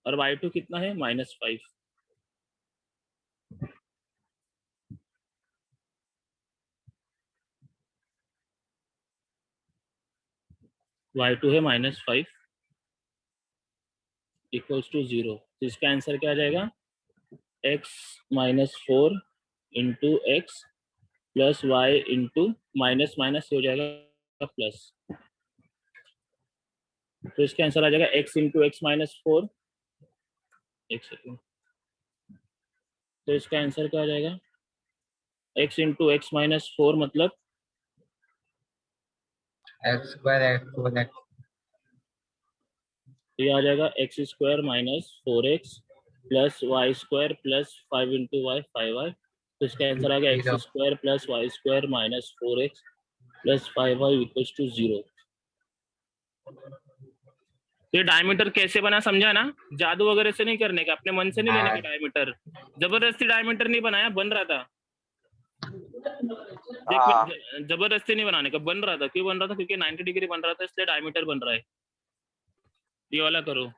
Speaker 1: और y2 कितना है -5। y2 है -5 इक्वल्स टू 0, तो इसका आंसर क्या आ जाएगा, x minus 4 into x plus y into minus minus हो जाएगा प्लस, तो इसका आंसर आ जाएगा x इंटू एक्स माइनस 4। एक सेकेंड, तो इसका आंसर क्या आ जाएगा, x इंटू एक्स माइनस 4 मतलब
Speaker 3: x2 x4 x।
Speaker 1: तो ये आ जाएगा x square minus 4x plus y square plus 5 into y 5y, तो इसका आंसर आ गया x square plus y square minus 4x plus 5y equals to 0। तो ये डायमीटर कैसे बना समझा ना, जादू वगैरह से नहीं करने का, अपने मन से नहीं लेने का डायमीटर, जबरदस्ती डायमीटर नहीं बनाया, बन रहा था।
Speaker 2: हाँ
Speaker 1: देख जबरदस्ती नहीं बनाने का, बन रहा था। क्यों बन रहा था, क्योंकि 90 डिग्री बन रहा था इसलिए डायमीटर बन रहा है। ये वाला करो।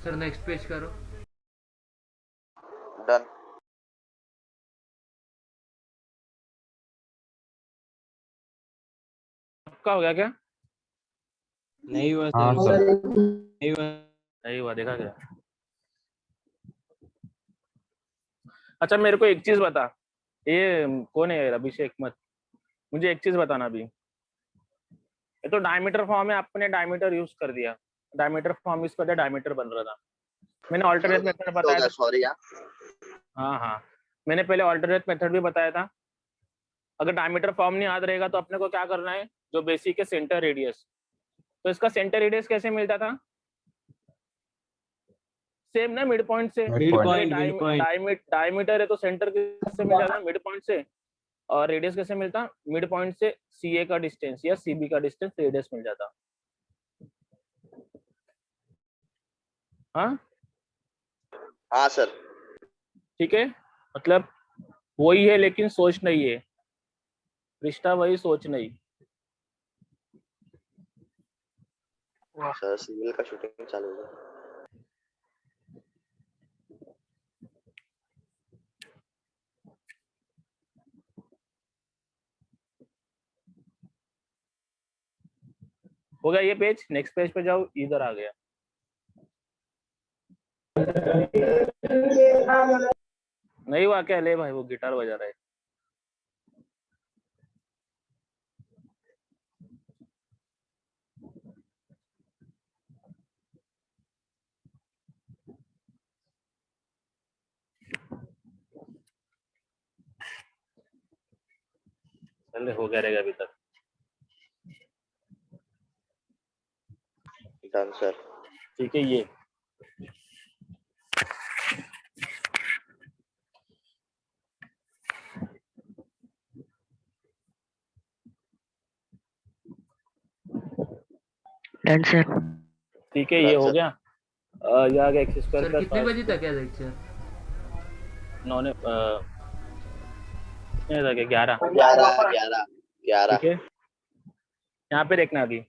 Speaker 4: सर नेक्स्ट पेज करो।
Speaker 2: डन।
Speaker 1: आपका हो गया क्या?
Speaker 3: नहीं हुआ
Speaker 8: हाँ
Speaker 3: सर,
Speaker 8: सर।
Speaker 3: नहीं हुआ।
Speaker 1: नहीं हुआ, देखा क्या? अच्छा मेरे को एक चीज बता, ये कौन है यार? अभिषेक मत, मुझे एक चीज बताना अभी। ये तो डायमीटर फॉर्म है, आपने डायमीटर यूज कर दिया, डायमीटर फॉर्म यूज कर दिया, डायमीटर बन रहा था। मैंने ऑल्टरनेट मेथड बताया था।
Speaker 2: सॉरी यार।
Speaker 1: हाँ हाँ, मैंने पहले ऑल्टरनेट मेथड भी बताया था। अगर डायमीटर फॉर्म नहीं याद रहेगा तो अपने को क्या करना है, जो बेसिक है सेंटर रेडियस, तो इसका सेंटर रेडियस कैसे मिलता था? सेम ना, मिड पॉइंट से।
Speaker 3: मिड पॉइंट,
Speaker 1: डायमीटर है तो सेंटर किससे मिल जाता है? मिड पॉइंट से। और रेडियस कैसे मिलता? मिड पॉइंट से सी ए का डिस्टेंस या सी बी का डिस्टेंस रेडियस मिल जाता। हाँ
Speaker 2: हाँ सर।
Speaker 1: ठीक है, मतलब वही है लेकिन सोच नहीं है, रिश्ता वही सोच नहीं।
Speaker 2: सर सिविल का शूटिंग चालू हो गया।
Speaker 1: हो गया ये पेज, नेक्स्ट पेज पे जाओ, इधर आ गया। नहीं हुआ क्या? ले भाई, वो गिटार बजा रहा है। चल हो गया रहेगा अभी तक।
Speaker 2: Done sir.
Speaker 1: ठीक है, ये
Speaker 5: डन सर।
Speaker 1: ठीक है, ये हो गया। ये आ गया एक्स स्क्वायर
Speaker 4: सर
Speaker 1: प्लस
Speaker 4: कितने बजे तक है लेक्चर?
Speaker 1: 9 ने कितने तक है? 11।
Speaker 2: 11।
Speaker 1: ठीक है, यहाँ पे देखना अभी।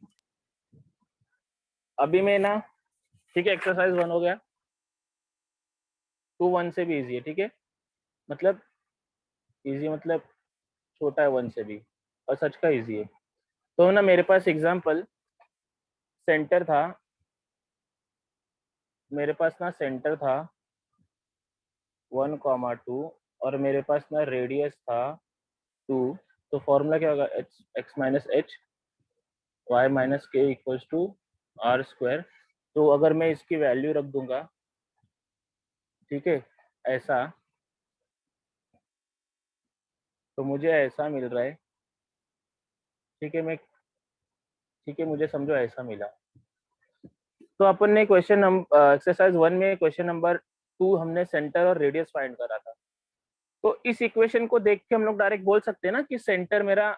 Speaker 1: अभी मैं ना, ठीक है, एक्सरसाइज 1 हो गया। 2 1 से भी इजी है, ठीक है, मतलब इजी मतलब छोटा है 1 से भी, और सच का इजी है। तो ना मेरे पास एग्जांपल सेंटर था, मेरे पास ना सेंटर था 1,2 और मेरे पास ना रेडियस था 2। तो फॉर्मूला क्या होगा? X minus h y minus k equals to r square. तो अगर मैं इसकी वैल्यू रख दूंगा, ठीक है, ऐसा, तो मुझे ऐसा मिल रहा है। ठीक है, ठीक है, मुझे समझो ऐसा मिला। तो अपन ने क्वेश्चन एक्सरसाइज 1 में क्वेश्चन नंबर 2 हमने सेंटर और रेडियस फाइंड करा था। तो इस इक्वेशन को देख के हम लोग डायरेक्ट बोल सकते हैं ना कि सेंटर मेरा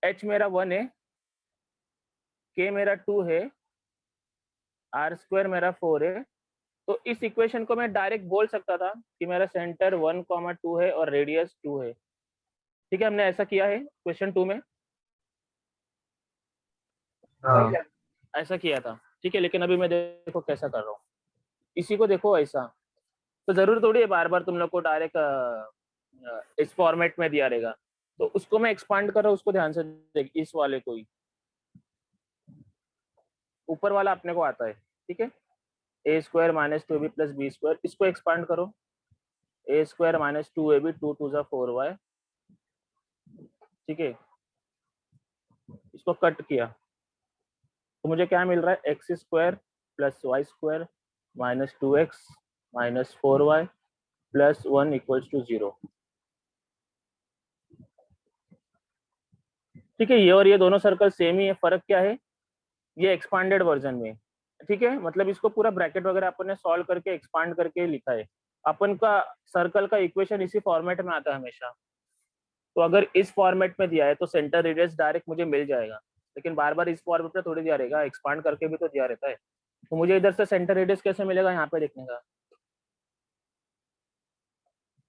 Speaker 1: h मेरा 1 है, k मेरा 2 है, r स्क्वायर मेरा 4 है। तो इस इक्वेशन को मैं डायरेक्ट बोल सकता था कि मेरा सेंटर 1,2 है और रेडियस 2 है। ठीक है, हमने ऐसा किया है क्वेश्चन 2 में।
Speaker 6: हाँ
Speaker 1: ऐसा किया था, ठीक है, लेकिन अभी मैं देखो कैसा कर रहा हूँ। इसी को देखो ऐसा, तो जरूर थोड़ी है बार बार तुम लोग को डायरेक्ट इस फॉर्मेट में दिया रहेगा। तो उसको मैं एक्सपांड कर रहा हूँ, उसको ध्यान से देख, इस वाले को ही, ऊपर वाला अपने को आता है, ठीक है, A square minus 2ab plus B square, इसको एक्सपांड करो, ए स्क्वायर माइनस 2ab 2 2 जा 4y, ठीक है, इसको कट किया तो मुझे क्या मिल रहा है? X square plus y square minus 2x minus 4y plus 1 equals to 0। ठीक है, ये और ये दोनों सर्कल सेम ही है, फर्क क्या है? ये एक्सपांडेड वर्जन में, ठीक है, मतलब इसको पूरा ब्रैकेट वगैरह अपन ने सॉल्व करके एक्सपांड करके लिखा है। अपन का सर्कल का इक्वेशन इसी फॉर्मेट में आता है हमेशा। तो अगर इस फॉर्मेट में दिया है तो सेंटर रेडियस डायरेक्ट मुझे मिल जाएगा, लेकिन बार बार इस फॉर्मेट में थोड़ी दिया रहेगा, एक्सपांड करके भी तो दिया रहता है। तो मुझे इधर से सेंटर रेडियस कैसे मिलेगा यहाँ पे देखने का।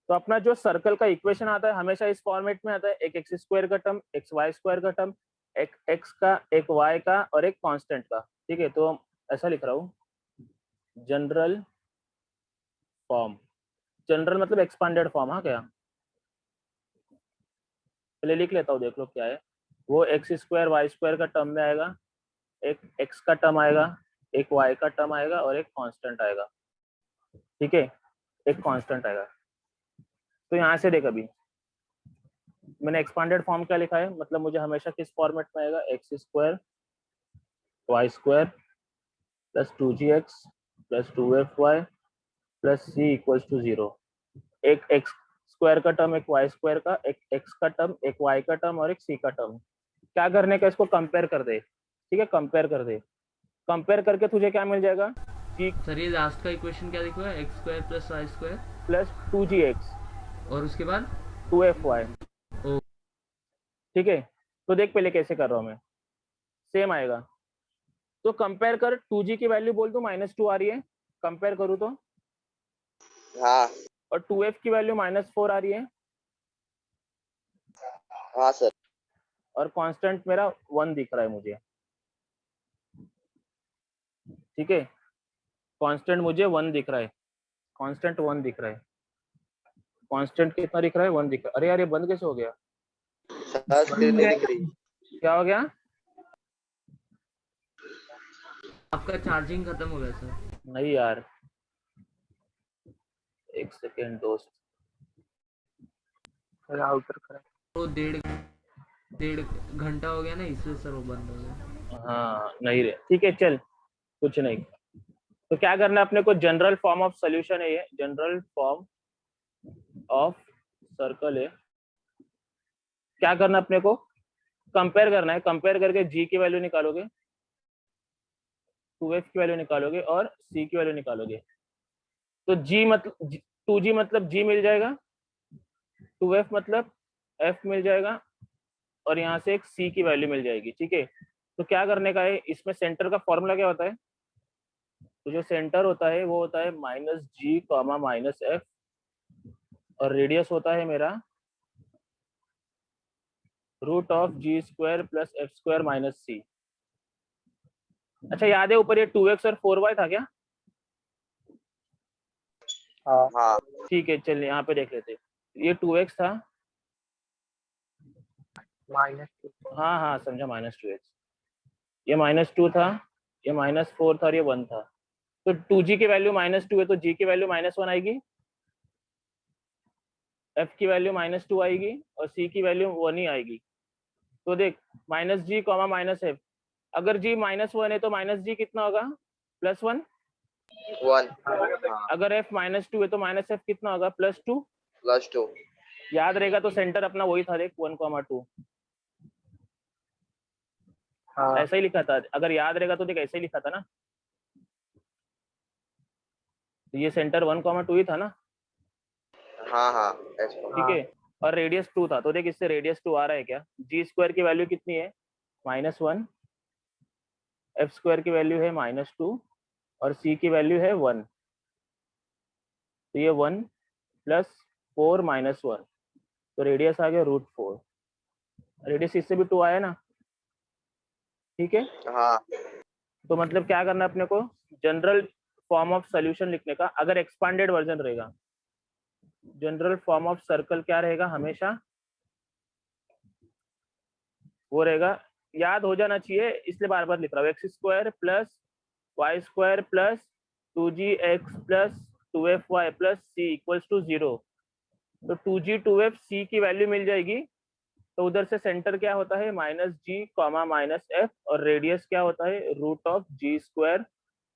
Speaker 1: तो अपना जो सर्कल का इक्वेशन आता है हमेशा इस फॉर्मेट में आता है, एक एक्स स्क्वायर का टर्म, एक्स वाई स्क्वायर का टर्म, एक एक्स का, एक वाई का और एक कांस्टेंट का। ठीक है, तो ऐसा लिख रहा हूँ, जनरल फॉर्म, जनरल मतलब एक्सपांडेड फॉर्म। हाँ क्या, पहले लिख लेता हूँ, देख लो क्या है वो। एक्स स्क्वायर वाई स्क्वायर का टर्म में आएगा, एक एक्स का टर्म आएगा, एक वाई का टर्म आएगा और एक कांस्टेंट आएगा। ठीक है, एक कांस्टेंट आएगा। तो यहाँ से देख, अभी मैंने एक्सपांडेड फॉर्म क्या लिखा है, मतलब मुझे हमेशा किस फॉर्मेट में आएगा, x square y square plus 2gx plus 2fy plus c equals to 0। एक एक्स स्क्वायर का टर्म, एक वाई स्क्वायर का, एक एक्स का टर्म, एक वाई का टर्म और एक सी का टर्म। क्या करने का, इसको कंपेयर कर दे। ठीक है, कंपेयर कर दे। कंपेयर करके तुझे क्या मिल जाएगा कि
Speaker 4: सर ये लास्ट का इक्वेशन क्या लिखा है, x square plus y square
Speaker 1: plus 2gx
Speaker 4: और उसके बाद
Speaker 1: 2fy।
Speaker 4: ओ।
Speaker 1: ठीक है, तो देख पहले कैसे कर रहा हूँ मैं, सेम आएगा। तो कंपेयर कर, 2g की वैल्यू बोल दो -2 आ रही है, कंपेयर करूँ तो,
Speaker 2: हाँ
Speaker 1: और 2f की वैल्यू -4 आ रही है,
Speaker 2: हाँ सर।
Speaker 1: और कांस्टेंट मेरा 1 दिख रहा है मुझे। ठीक है, कांस्टेंट मुझे 1 दिख रहा है, कांस्टेंट 1 दिख रहा है। कांस्टेंट कितना दिख रहा है, 1 दिख रहा है। अरे यार ये बंद कैसे हो गया,
Speaker 2: सर स्क्रीन नहीं दिख रही।
Speaker 1: क्या हो गया?
Speaker 4: आपका चार्जिंग खत्म हो गया सर।
Speaker 1: नहीं यार, एक सेकेंड दोस्त, राउटर करा।
Speaker 4: वो डेढ़ घंटा हो गया ना, इसलिए सर वो बंद हो गया।
Speaker 1: हाँ नहीं रे, ठीक है चल, कुछ नहीं। तो क्या करना है अपने को, जनरल फॉर्म ऑफ सोल्यूशन है ये, जनरल फॉर्म ऑफ सर्कल है। क्या करना है अपने को, कंपेयर करना है। कंपेयर करके g की वैल्यू निकालोगे, 2f की वैल्यू निकालोगे और c की वैल्यू निकालोगे। तो g मतलब 2g मतलब g मिल जाएगा, 2f मतलब f मिल जाएगा, और यहाँ से एक c की वैल्यू मिल जाएगी। ठीक है, तो क्या करने का है, इसमें सेंटर का फॉर्मूला क्या होता है, तो जो सेंटर होता है वो होता है -g, -f, और रेडियस होता है मेरा √g² plus f² minus c। अच्छा याद है ऊपर ये 2x और 4y था क्या?
Speaker 2: हाँ
Speaker 1: ठीक है चल, यहाँ पे देख लेते। ये 2x था, हाँ हाँ समझा, -2x। ये -2 था, ये -4 था और ये 1 था। तो 2g की वैल्यू -2 है, तो g की वैल्यू -1 आएगी, f की वैल्यू -2 आएगी और c की वैल्यू 1 ही आएगी। तो देख -g, -f, अगर g -1 है तो -g कितना होगा, +1।
Speaker 2: 1
Speaker 1: अगर f -2 है तो -f कितना होगा, +2।
Speaker 2: +2।
Speaker 1: याद रहेगा तो सेंटर अपना वही था, देख 1, 2। ऐसा ही लिखा था, अगर याद रहेगा तो देख ऐसे ही लिखा था ना, तो ये सेंटर 1, 2 ही था ना।
Speaker 2: हाँ हाँ
Speaker 1: ठीक है, और रेडियस 2 था, तो देख इससे रेडियस 2 आ रहा है क्या, g² की वैल्यू कितनी है, -1, f² की वैल्यू है -2 और c की वैल्यू है 1। तो ये 1 + 4 - 1, तो रेडियस आ गया √4। रेडियस इससे भी 2 आया ना। ठीक है,
Speaker 2: हाँ
Speaker 1: तो मतलब क्या करना है अपने को, जनरल फॉर्म ऑफ सोल्यूशन लिखने का। अगर एक्सपांडेड वर्जन रहेगा, जनरल फॉर्म ऑफ सर्कल क्या रहेगा हमेशा, वो रहेगा, याद हो जाना चाहिए इसलिए बार बार लिख रहा हूँ, x² plus y² plus 2gx plus 2fy plus c equals to 0। तो 2g 2f c की वैल्यू मिल जाएगी, तो उधर से सेंटर क्या होता है, -g, -f, और रेडियस क्या होता है, √g²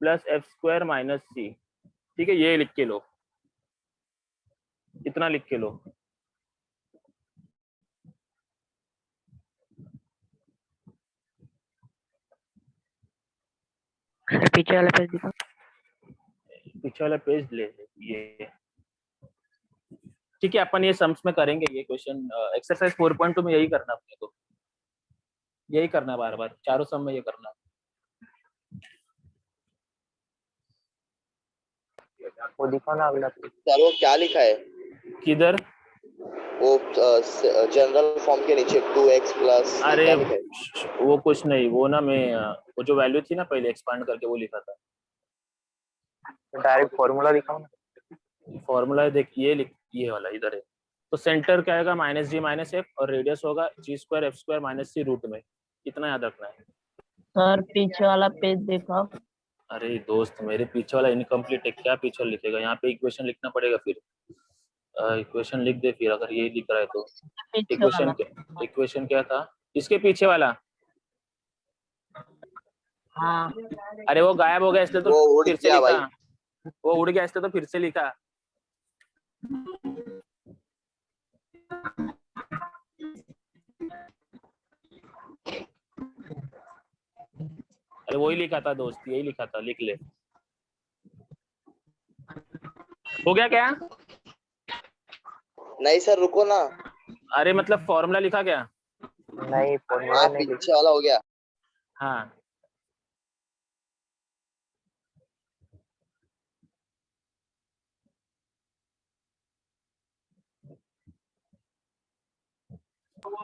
Speaker 1: plus f² minus c। ठीक है, ये लिख के लो, इतना लिख के लो।
Speaker 5: सर पीछे वाला पेज दिखाओ।
Speaker 1: पीछे वाला पेज ले ये। ठीक है, अपन ये सम्स में करेंगे ये क्वेश्चन, एक्सरसाइज 4.2 में यही करना अपने को, यही करना बार बार, चारों सम में ये करना। वो दिखाओ ना अगला पेज।
Speaker 2: सर वो क्या लिखा है,
Speaker 1: किधर?
Speaker 2: वो जनरल फॉर्म के नीचे 2x प्लस
Speaker 1: अरे वो कुछ नहीं, वो ना मैं वो जो वैल्यू थी ना पहले एक्सपांड करके वो लिखा था।
Speaker 2: डायरेक्ट फॉर्मूला दिखाओ ना।
Speaker 1: फॉर्मूला देख, ये वाला इधर है। तो सेंटर क्या आएगा माइनस जी माइनस एफ, और रेडियस होगा जी स्क्वायर एफ स्क्वायर माइनस सी रूट में। इतना याद रखना है।
Speaker 5: सर पीछे वाला पेज दिखाओ।
Speaker 1: अरे दोस्त मेरे पीछे वाला इनकम्प्लीट है, क्या पीछे लिखेगा, यहाँ पे इक्वेशन लिखना पड़ेगा फिर। इक्वेशन लिख दे फिर, अगर ये लिख रहा है तो।
Speaker 5: पीछे वाला।
Speaker 1: इक्वेशन क्या था इसके पीछे वाला?
Speaker 5: हाँ
Speaker 1: अरे वो गायब हो गया इसलिए
Speaker 2: वो
Speaker 1: तो
Speaker 2: उड़
Speaker 1: फिर से
Speaker 2: गया
Speaker 1: लिखा।
Speaker 2: भाई।
Speaker 1: वो उड़ गया इसलिए तो फिर से लिखा। अरे वही लिखा था दोस्त, यही लिखा था, लिख ले। हो गया क्या?
Speaker 2: नहीं सर रुको ना।
Speaker 1: अरे मतलब फॉर्मूला लिखा क्या?
Speaker 2: नहीं फॉर्मूला नहीं, पीछे वाला हो गया।
Speaker 1: हाँ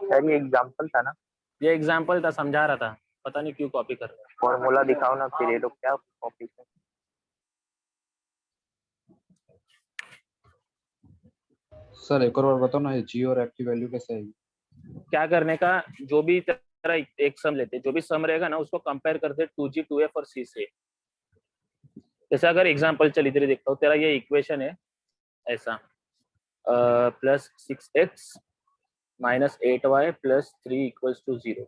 Speaker 2: सर ये एग्जांपल था ना।
Speaker 1: ये एग्जाम्पल था, समझा रहा था, पता नहीं क्यों कॉपी कर रहा है।
Speaker 2: फॉर्मूला दिखाओ ना, फिर ये लोग क्या कॉपी कर।
Speaker 8: सर एक और बार बताओ ना, ये जी और एफ की वैल्यू कैसे आएगी?
Speaker 1: क्या करने का, जो भी तेरा एक सम लेते, जो भी सम रहेगा ना उसको कंपेयर करते 2G 2F और C से। जैसे अगर एग्जांपल चल इधर देखता हूँ, तेरा ये इक्वेशन है ऐसा, plus 6x minus 8y plus 3 equals to 0।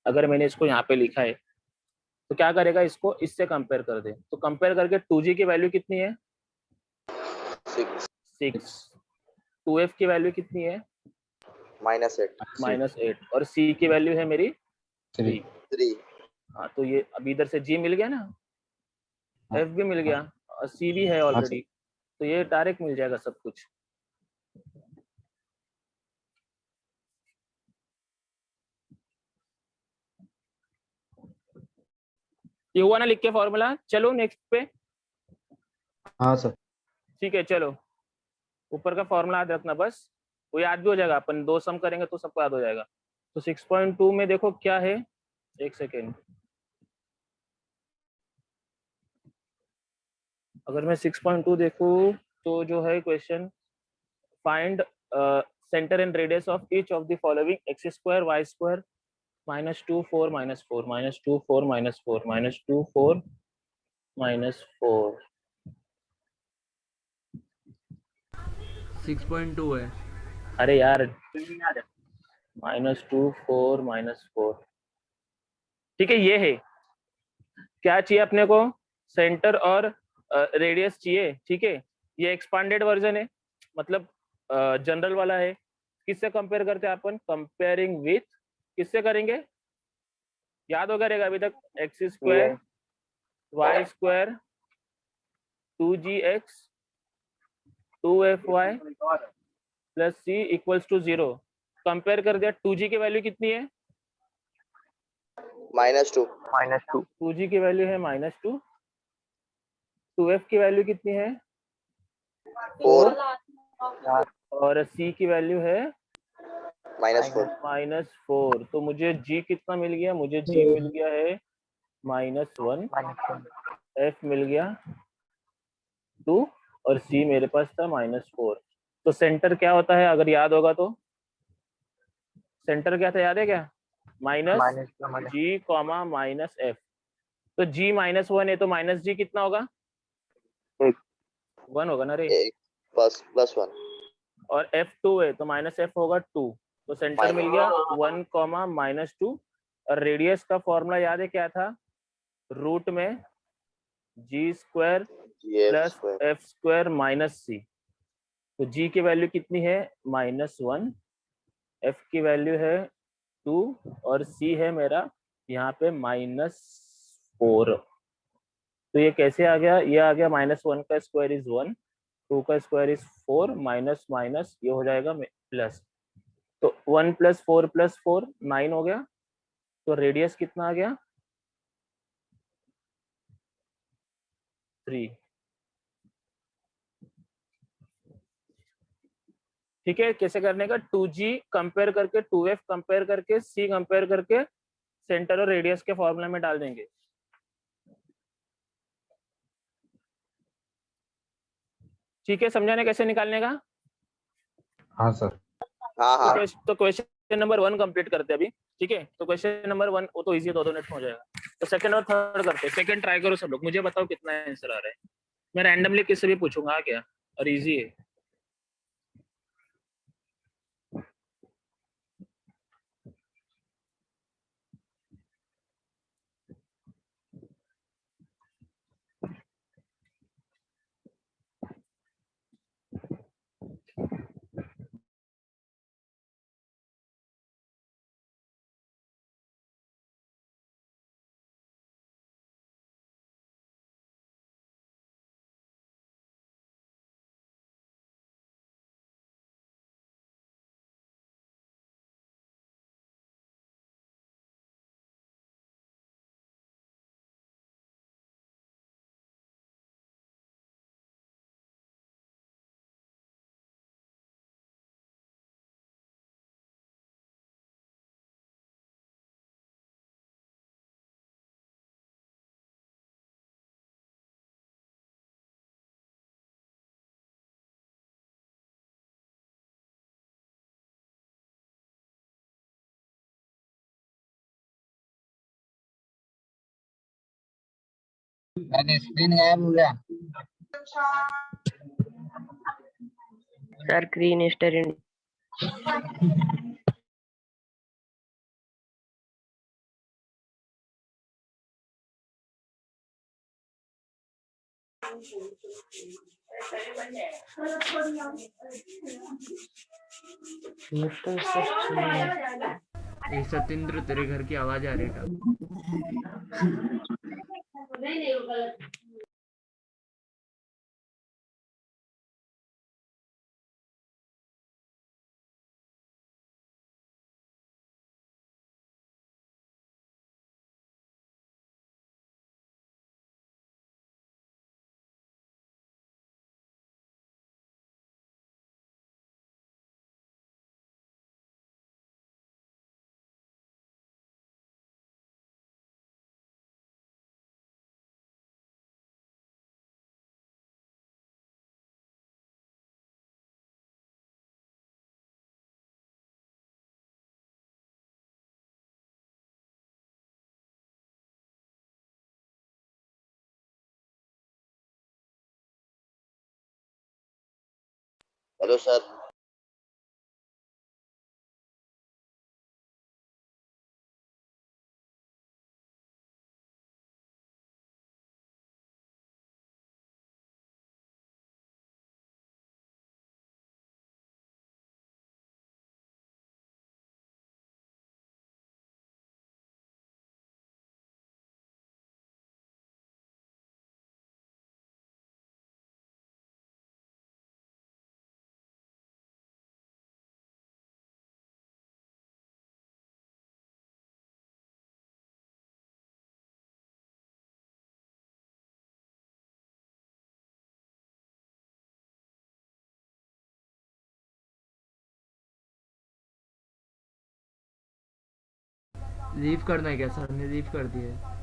Speaker 1: अगर मैंने इसको यहाँ पे लिखा है तो क्या करेगा, इसको इससे कंपेयर कर दे। तो कंपेयर करके 2G की वैल्यू कितनी है? 6। 2F की वैल्यू कितनी है? -8 और C की वैल्यू है मेरी 3। हाँ तो ये अभी इधर से G मिल गया ना, F भी मिल गया और C भी है ऑलरेडी, तो ये डायरेक्ट मिल जाएगा सब कुछ। ये हुआ ना लिख के फॉर्मूला। चलो नेक्स्ट पे।
Speaker 8: हाँ सर।
Speaker 1: ठीक है चलो, ऊपर का फॉर्मूला याद रखना बस, वो याद भी हो जाएगा। अपन 2 सम करेंगे तो सबको याद हो जाएगा। तो 6.2 में देखो क्या है, एक सेकेंड। अगर मैं 6.2 देखूं तो जो है question, find centre and radius of each of the following x square y square -2 4 -4 -2 4 -4 -2 4 -4।
Speaker 4: 6.2 है।
Speaker 1: अरे यार -2 4 -4। ठीक है, ये है। क्या चाहिए अपने को? सेंटर और रेडियस चाहिए। ठीक है, ये एक्सपांडेड वर्जन है, मतलब जनरल वाला है। किससे कंपेयर करते हैं अपन? कंपेयरिंग विथ, किससे करेंगे? याद होगा रहेगा अभी तक, x square y square 2gx 2fy plus c equals to 0। Compare कर दिया, 2g की वैल्यू कितनी है?
Speaker 2: -2
Speaker 1: 2g की वैल्यू है -2। 2f की वैल्यू कितनी है? 4। और c की वैल्यू है -4। तो मुझे g कितना मिल गया? मुझे g मिल गया है -1, f मिल गया 2 और c मेरे पास था -4। तो सेंटर क्या होता है अगर याद होगा तो? सेंटर क्या था, याद है क्या? -g, -f। तो g -1 है तो -g कितना होगा? 1 होगा ना रे।
Speaker 2: +1
Speaker 1: और f2 है तो -f होगा 2। तो सेंटर मिल गया 1, -2। और रेडियस का फॉर्मूला याद है क्या था? रूट में g square plus f square minus c। तो g की वैल्यू कितनी है? -1, f की वैल्यू है 2 और c है मेरा यहाँ पे -4। तो ये कैसे आ गया? ये आ गया -1 का स्क्वायर इज 1, 2 का स्क्वायर इज 4, माइनस माइनस ये हो जाएगा प्लस। तो 1 + 4 + 4 9 हो गया। तो रेडियस कितना आ गया? 3। ठीक है, कैसे करने का? 2g कंपेयर करके 2f कंपेयर करके c कंपेयर करके सेंटर और रेडियस के फॉर्मूला में डाल देंगे। ठीक है, समझाने कैसे निकालने का?
Speaker 8: हाँ सर।
Speaker 2: हाँ हाँ
Speaker 1: तो क्वेश्चन नंबर 1 कंप्लीट करते हैं अभी, ठीक है? तो क्वेश्चन नंबर 1 वो तो इजी है, 2 मिनट में हो जाएगा। तो सेकंड और थर्ड करते हैं। सेकंड ट्राई करो सब लोग, मुझे बताओ कितना आंसर आ रहा है। मैं रैंडमली किससे भी पूछूंगा क्या, और इजी है।
Speaker 8: मैंने स्क्रीन गायब हो गया।
Speaker 5: सर ग्रीन स्टार
Speaker 4: ए सत्येंद्र, तेरे घर की आवाज आ रही है क्या?
Speaker 2: Hello sir.
Speaker 4: लीव करना है क्या? सर ने लीव कर दिया है।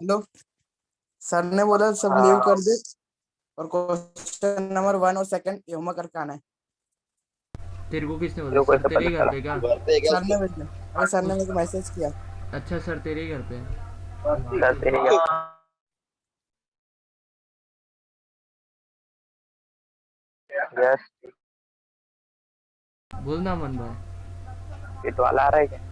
Speaker 10: हेलो, सर ने बोला सब लीव कर दे और क्वेश्चन नंबर 1 और 2 ये होमवर्क करके आना है।
Speaker 4: तेरे को किसने बोला? सर तेरे ही घर पे क्या?
Speaker 2: घर पे क्या
Speaker 10: सर ने भेजा, अरे सर ने मेरे को मैसेज किया।
Speaker 4: अच्छा, सर तेरे ही घर पे है।
Speaker 2: यस,
Speaker 4: बोल ना मन भाई।
Speaker 2: ये तो वाला आ रहा है क्या?